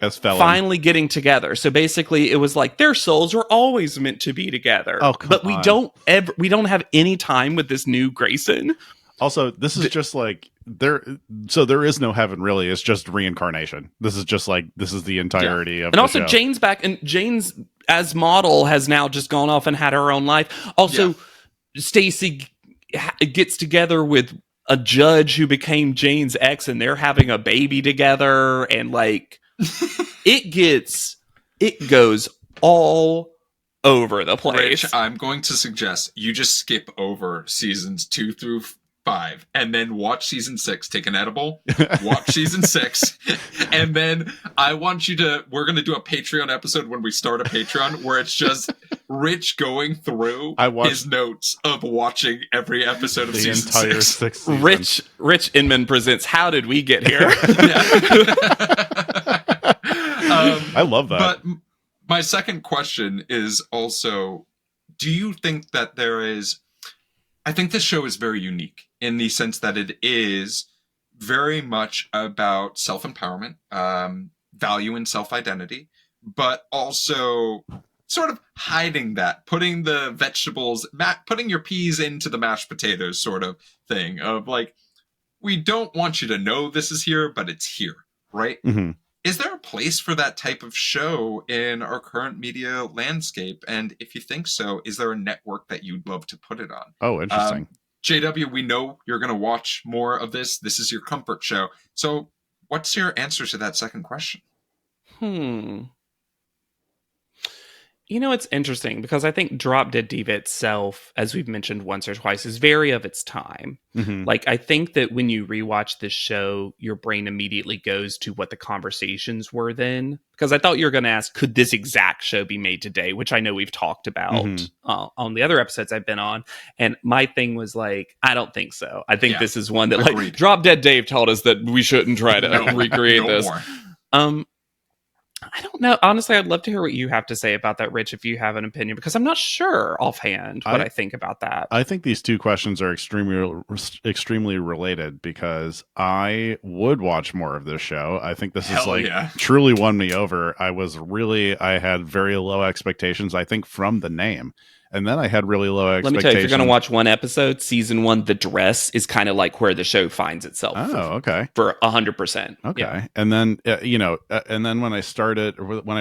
as felon finally getting together. So basically it was like their souls were always meant to be together. Oh, but we don't have any time with this new Grayson. Also, this is just like there is no heaven really. It's just reincarnation. This is just like this is the entirety of and the also show. Jane's back, and Jane's as model has now just gone off and had her own life. Also, Stacy gets together with a judge who became Jane's ex, and they're having a baby together, and like it goes all over the place. Rich, I'm going to suggest you just skip over seasons 2 through 5 and then watch season 6, take an edible, watch season 6, and then we're going to do a Patreon episode when we start a Patreon where it's just Rich going through his notes of watching every episode of the season entire 6. 6 season. Rich Inman presents How Did We Get Here? I love that. But my second question is also, do you think that I think this show is very unique in the sense that it is very much about self-empowerment, value in self-identity, but also sort of hiding that, putting the vegetables, putting your peas into the mashed potatoes sort of thing of like, we don't want you to know this is here, but it's here, right? Mm-hmm. Is there a place for that type of show in our current media landscape? And if you think so, is there a network that you'd love to put it on? Oh, interesting. JW, we know you're going to watch more of this. This is your comfort show. So what's your answer to that second question? You know, it's interesting because I think Drop Dead Diva itself, as we've mentioned once or twice, is very of its time. Mm-hmm. Like, I think that when you rewatch this show, your brain immediately goes to what the conversations were then. Because I thought you were going to ask, could this exact show be made today? Which I know we've talked about on the other episodes I've been on. And my thing was like, I don't think so. I think this is one that, like, Drop Dead Dave told us that we shouldn't try to recreate this. More. I don't know. Honestly, I'd love to hear what you have to say about that, Rich, if you have an opinion, because I'm not sure offhand what I think about that. I think these two questions are extremely related because I would watch more of this show. I think this truly won me over. I had very low expectations, I think, from the name. And then I had really low expectations. Let me tell you, if you're going to watch one episode, season 1, The Dress is kind of like where the show finds itself. Oh, okay. For 100%. Okay. Yeah. And then, and then when I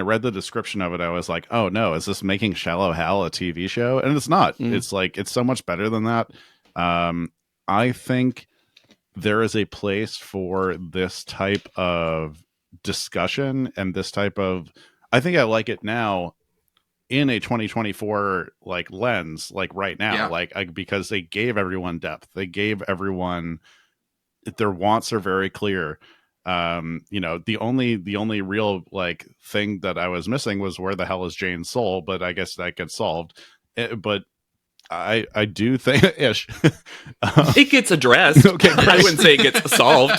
read the description of it, I was like, oh no, is this making Shallow Hal a TV show? And it's not. It's like, it's so much better than that. I think there is a place for this type of discussion and this type of, I think I like it now in a 2024 like lens, like right now, because they gave everyone depth. They gave everyone, their wants are very clear. The only real like thing that I was missing was where the hell is Jane's soul, but I guess that gets solved. But I do think ish. It gets addressed. Okay, I wouldn't say it gets solved.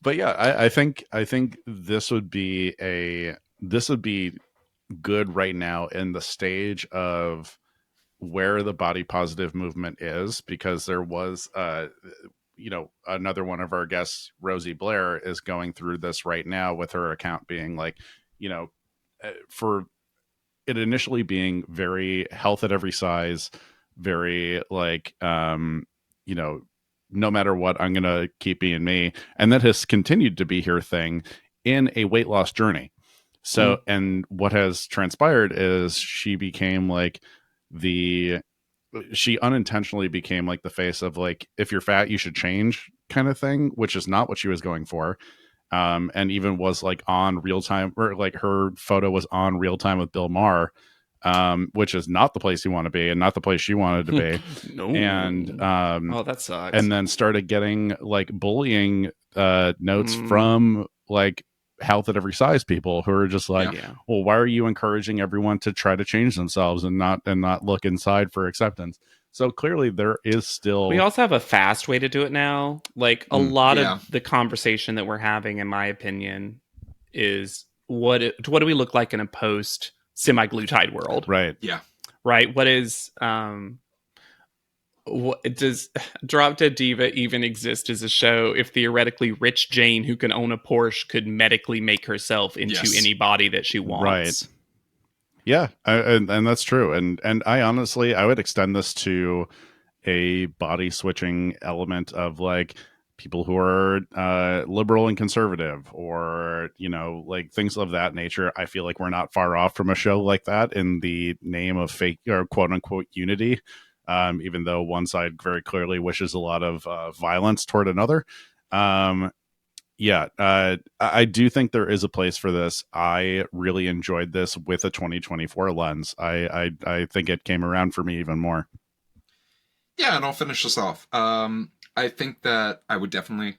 But yeah, I think this would be good right now in the stage of where the body positive movement is, because there was another one of our guests, Rosie Blair, is going through this right now with her account being like, for it initially being very health at every size, very like, no matter what, I'm going to keep being me. And that has continued to be her thing in a weight loss journey. So, and what has transpired is she became like she unintentionally became like the face of like, if you're fat, you should change kind of thing, which is not what she was going for. And even was like on Real Time, or like her photo was on Real Time with Bill Maher, which is not the place you want to be and not the place she wanted to be. No. And that sucks. and then started getting like bullying notes from like health at every size people who are just like, well, why are you encouraging everyone to try to change themselves and not look inside for acceptance? So clearly there is still... We also have a fast way to do it now. Like a lot of the conversation that we're having, in my opinion, is what do we look like in a post semi-glutide world? Right. Yeah. Right. What is what does Drop Dead Diva even exist as a show if theoretically rich Jane who can own a Porsche could medically make herself into any body that she wants? Right. Yeah, and that's true. And I honestly, I would extend this to a body switching element of like people who are liberal and conservative, or like things of that nature. I feel like we're not far off from a show like that in the name of fake or quote unquote unity. Even though one side very clearly wishes a lot of violence toward another. I do think there is a place for this. I really enjoyed this with a 2024 lens. I think it came around for me even more. Yeah, and I'll finish this off. I think that I would definitely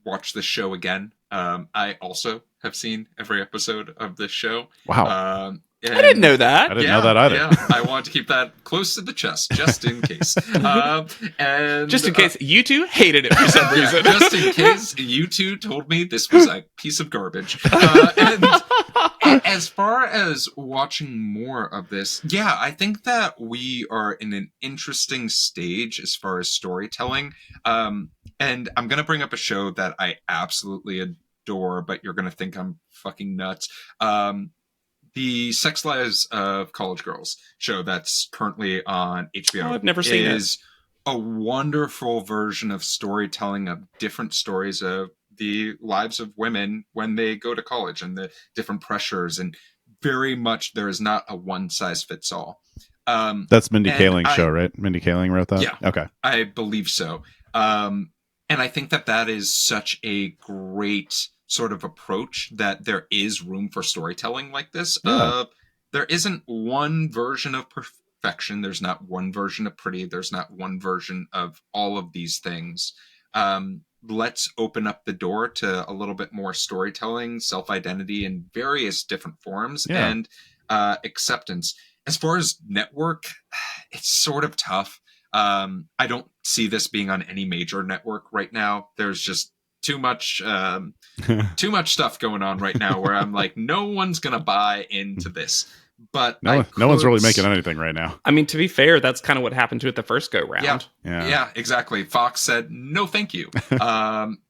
watch this show again. I also have seen every episode of this show. Wow. I didn't know that. I didn't know that either. Yeah, I want to keep that close to the chest, just in case. And just in case you two hated it for some reason. Just in case you two told me this was a piece of garbage. And as far as watching more of this, I think that we are in an interesting stage as far as storytelling. And I'm going to bring up a show that I absolutely adore, but you're going to think I'm fucking nuts. The Sex Lives of College Girls show that's currently on HBO. I've never seen it. Is a wonderful version of storytelling of different stories of the lives of women when they go to college and the different pressures, and very much there is not a one size fits all. That's Mindy Kaling's show, right? Mindy Kaling wrote that? Yeah. Okay. I believe so. And I think that is such a great sort of approach, that there is room for storytelling like this. There isn't one version of perfection. There's not one version of pretty. There's not one version of all of these things. Let's open up the door to a little bit more storytelling, self-identity in various different forms, and acceptance. As far as network, it's sort of tough. I don't see this being on any major network right now. There's just too much stuff going on right now where I'm like, no one's gonna buy into this. But no one's really making anything right now. I mean, to be fair, that's kind of what happened to it the first go round. Yeah, exactly. Fox said no thank you.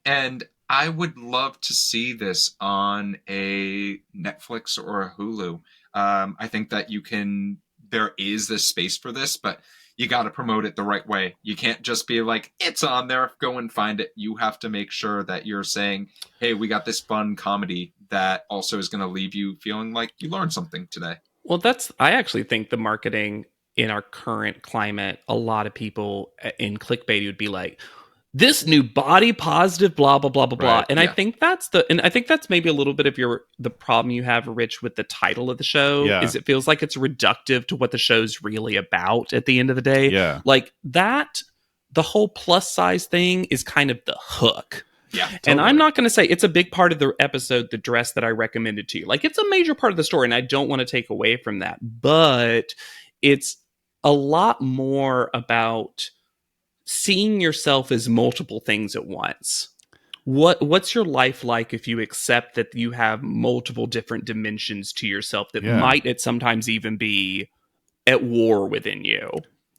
And I would love to see this on a Netflix or a Hulu. I think that there is this space for this, but you got to promote it the right way. You can't just be like, it's on there, go and find it. You have to make sure that you're saying, hey, we got this fun comedy that also is going to leave you feeling like you learned something today. Well, I actually think the marketing in our current climate, a lot of people in clickbait would be like, this new body positive, blah, blah, blah, blah, blah. And I think that's maybe a little bit of the problem you have, Rich, with the title of the show, is it feels like it's reductive to what the show's really about at the end of the day. Yeah. Like that, the whole plus size thing is kind of the hook. Yeah. Totally. And I'm not going to say it's a big part of the episode, the dress that I recommended to you. Like it's a major part of the story, and I don't want to take away from that. But it's a lot more about seeing yourself as multiple things at once. What's your life like if you accept that you have multiple different dimensions to yourself that might at sometimes even be at war within you.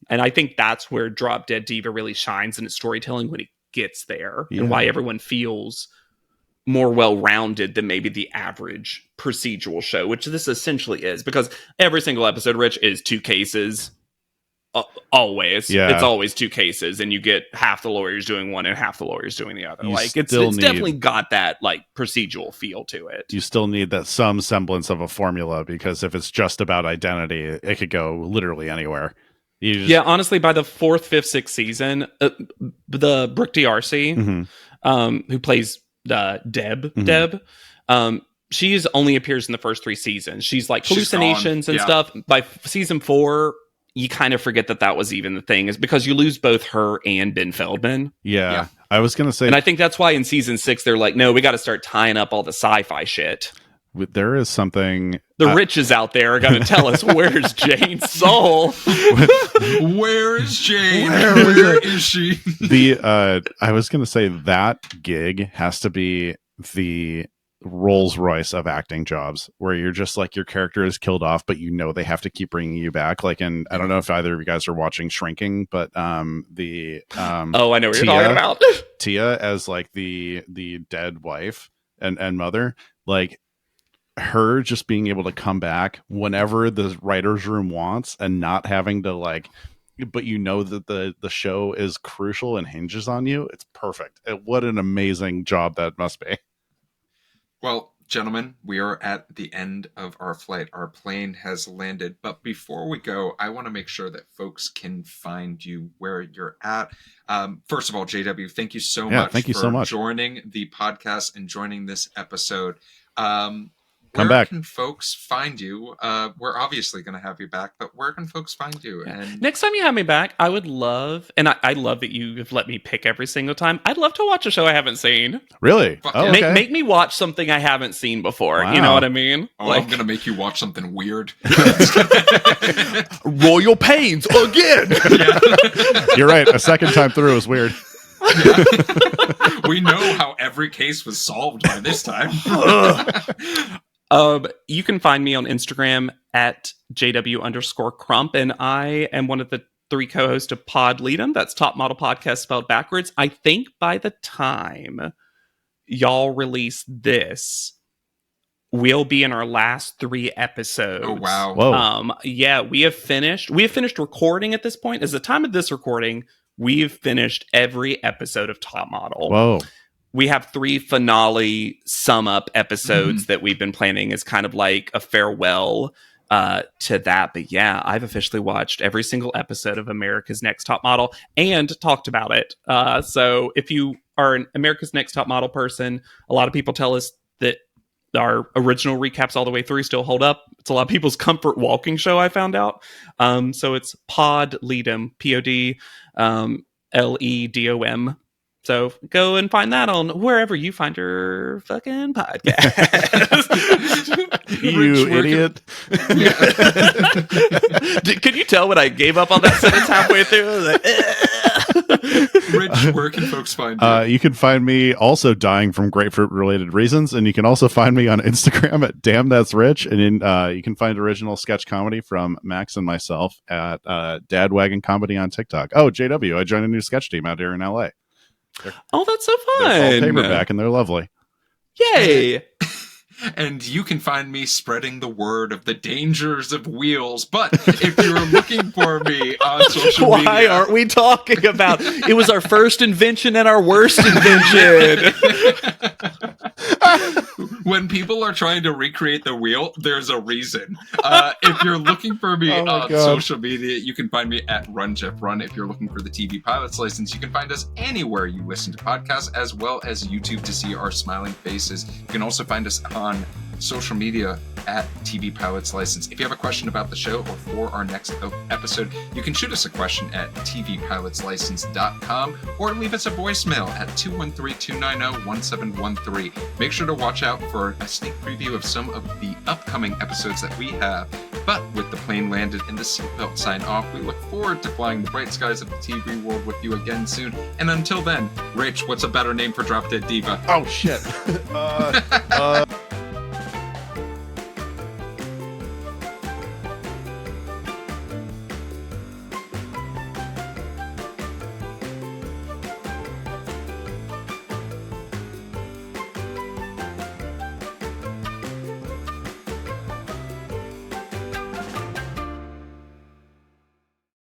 And I think that's where Drop Dead Diva really shines in its storytelling when it gets there, and why everyone feels more well-rounded than maybe the average procedural show, which this essentially is, because every single episode, Rich, is 2 cases. Always. It's always 2 cases, and you get half the lawyers doing one and half the lawyers doing the other. It's definitely got that like procedural feel to it. You still need that some semblance of a formula, because if it's just about identity, it could go literally anywhere. Honestly, by the 4th, 5th, 6th season, the Brooke D'Orsay, who plays Deb, she's only appears in the first 3 seasons. She's like hallucinations and stuff. By season 4, you kind of forget that was even the thing, is because you lose both her and Ben Feldman. Yeah. I was going to say, and I think that's why in season 6 they're like, no, we got to start tying up all the sci-fi shit. There is something the riches out there are going to tell us, where's Jane's soul? Where is Jane? Where is she? I was going to say that gig has to be the Rolls Royce of acting jobs, where you're just like, your character is killed off, but they have to keep bringing you back. Like, and I don't know if either of you guys are watching Shrinking, but oh, I know what you're talking about. Tia as like the dead wife and mother, like her just being able to come back whenever the writer's room wants, and not having to like, but that the show is crucial and hinges on you. It's perfect. What an amazing job that must be. Well, gentlemen, we are at the end of our flight. Our plane has landed. But before we go, I want to make sure that folks can find you where you're at. First of all, JW, thank you so much for joining the podcast and joining this episode. Where can folks find you? We're obviously going to have you back, but where can folks find you? And next time you have me back, I would love, and I love that you have let me pick every single time. I'd love to watch a show I haven't seen. Really? Okay. Make me watch something I haven't seen before. Wow. You know what I mean? Oh, I'm going to make you watch something weird. Royal Pains again. You're right. A second time through is weird. Yeah. We know how every case was solved by this time. You can find me on Instagram at JW_Crump, and I am one of the 3 co-hosts of Pod Lead'em. That's Top Model Podcast spelled backwards. I think by the time y'all release this, we'll be in our last 3 episodes. Oh, wow. Whoa. We have finished recording at this point. As the time of this recording, we've finished every episode of Top Model. Whoa. We have 3 finale sum up episodes that we've been planning as kind of like a farewell to that. But yeah, I've officially watched every single episode of America's Next Top Model and talked about it. So if you are an America's Next Top Model person, a lot of people tell us that our original recaps all the way through still hold up. It's a lot of people's comfort walking show, I found out. So it's Pod Lead'em, POD So go and find that on wherever you find your fucking podcast. You idiot. Could you tell when I gave up on that sentence halfway through? Rich, where can folks find you? You can find me also dying from grapefruit-related reasons, and you can also find me on Instagram at Damn That's Rich, and you can find original sketch comedy from Max and myself at Dadwagon Comedy on TikTok. Oh, JW, I joined a new sketch team out here in LA. That's so fun. They're called Paperback, and they're lovely. Yay! And you can find me spreading the word of the dangers of wheels. But if you're looking for me on social media... Why aren't we talking about... It was our first invention and our worst invention. When people are trying to recreate the wheel, there's a reason. If you're looking for me on social media, you can find me at RunJeffRun. If you're looking for the TV Pilot's License, you can find us anywhere you listen to podcasts, as well as YouTube to see our smiling faces. You can also find us on social media at TV Pilot's License. If you have a question about the show or for our next episode, you can shoot us a question at tvpilotslicense.com or leave us a voicemail at 213-290-1713. Make sure to watch out for a sneak preview of some of the upcoming episodes that we have. But with the plane landed and the seatbelt sign off, we look forward to flying the bright skies of the TV world with you again soon. And until then, Rich, what's a better name for Drop Dead Diva? Oh, shit.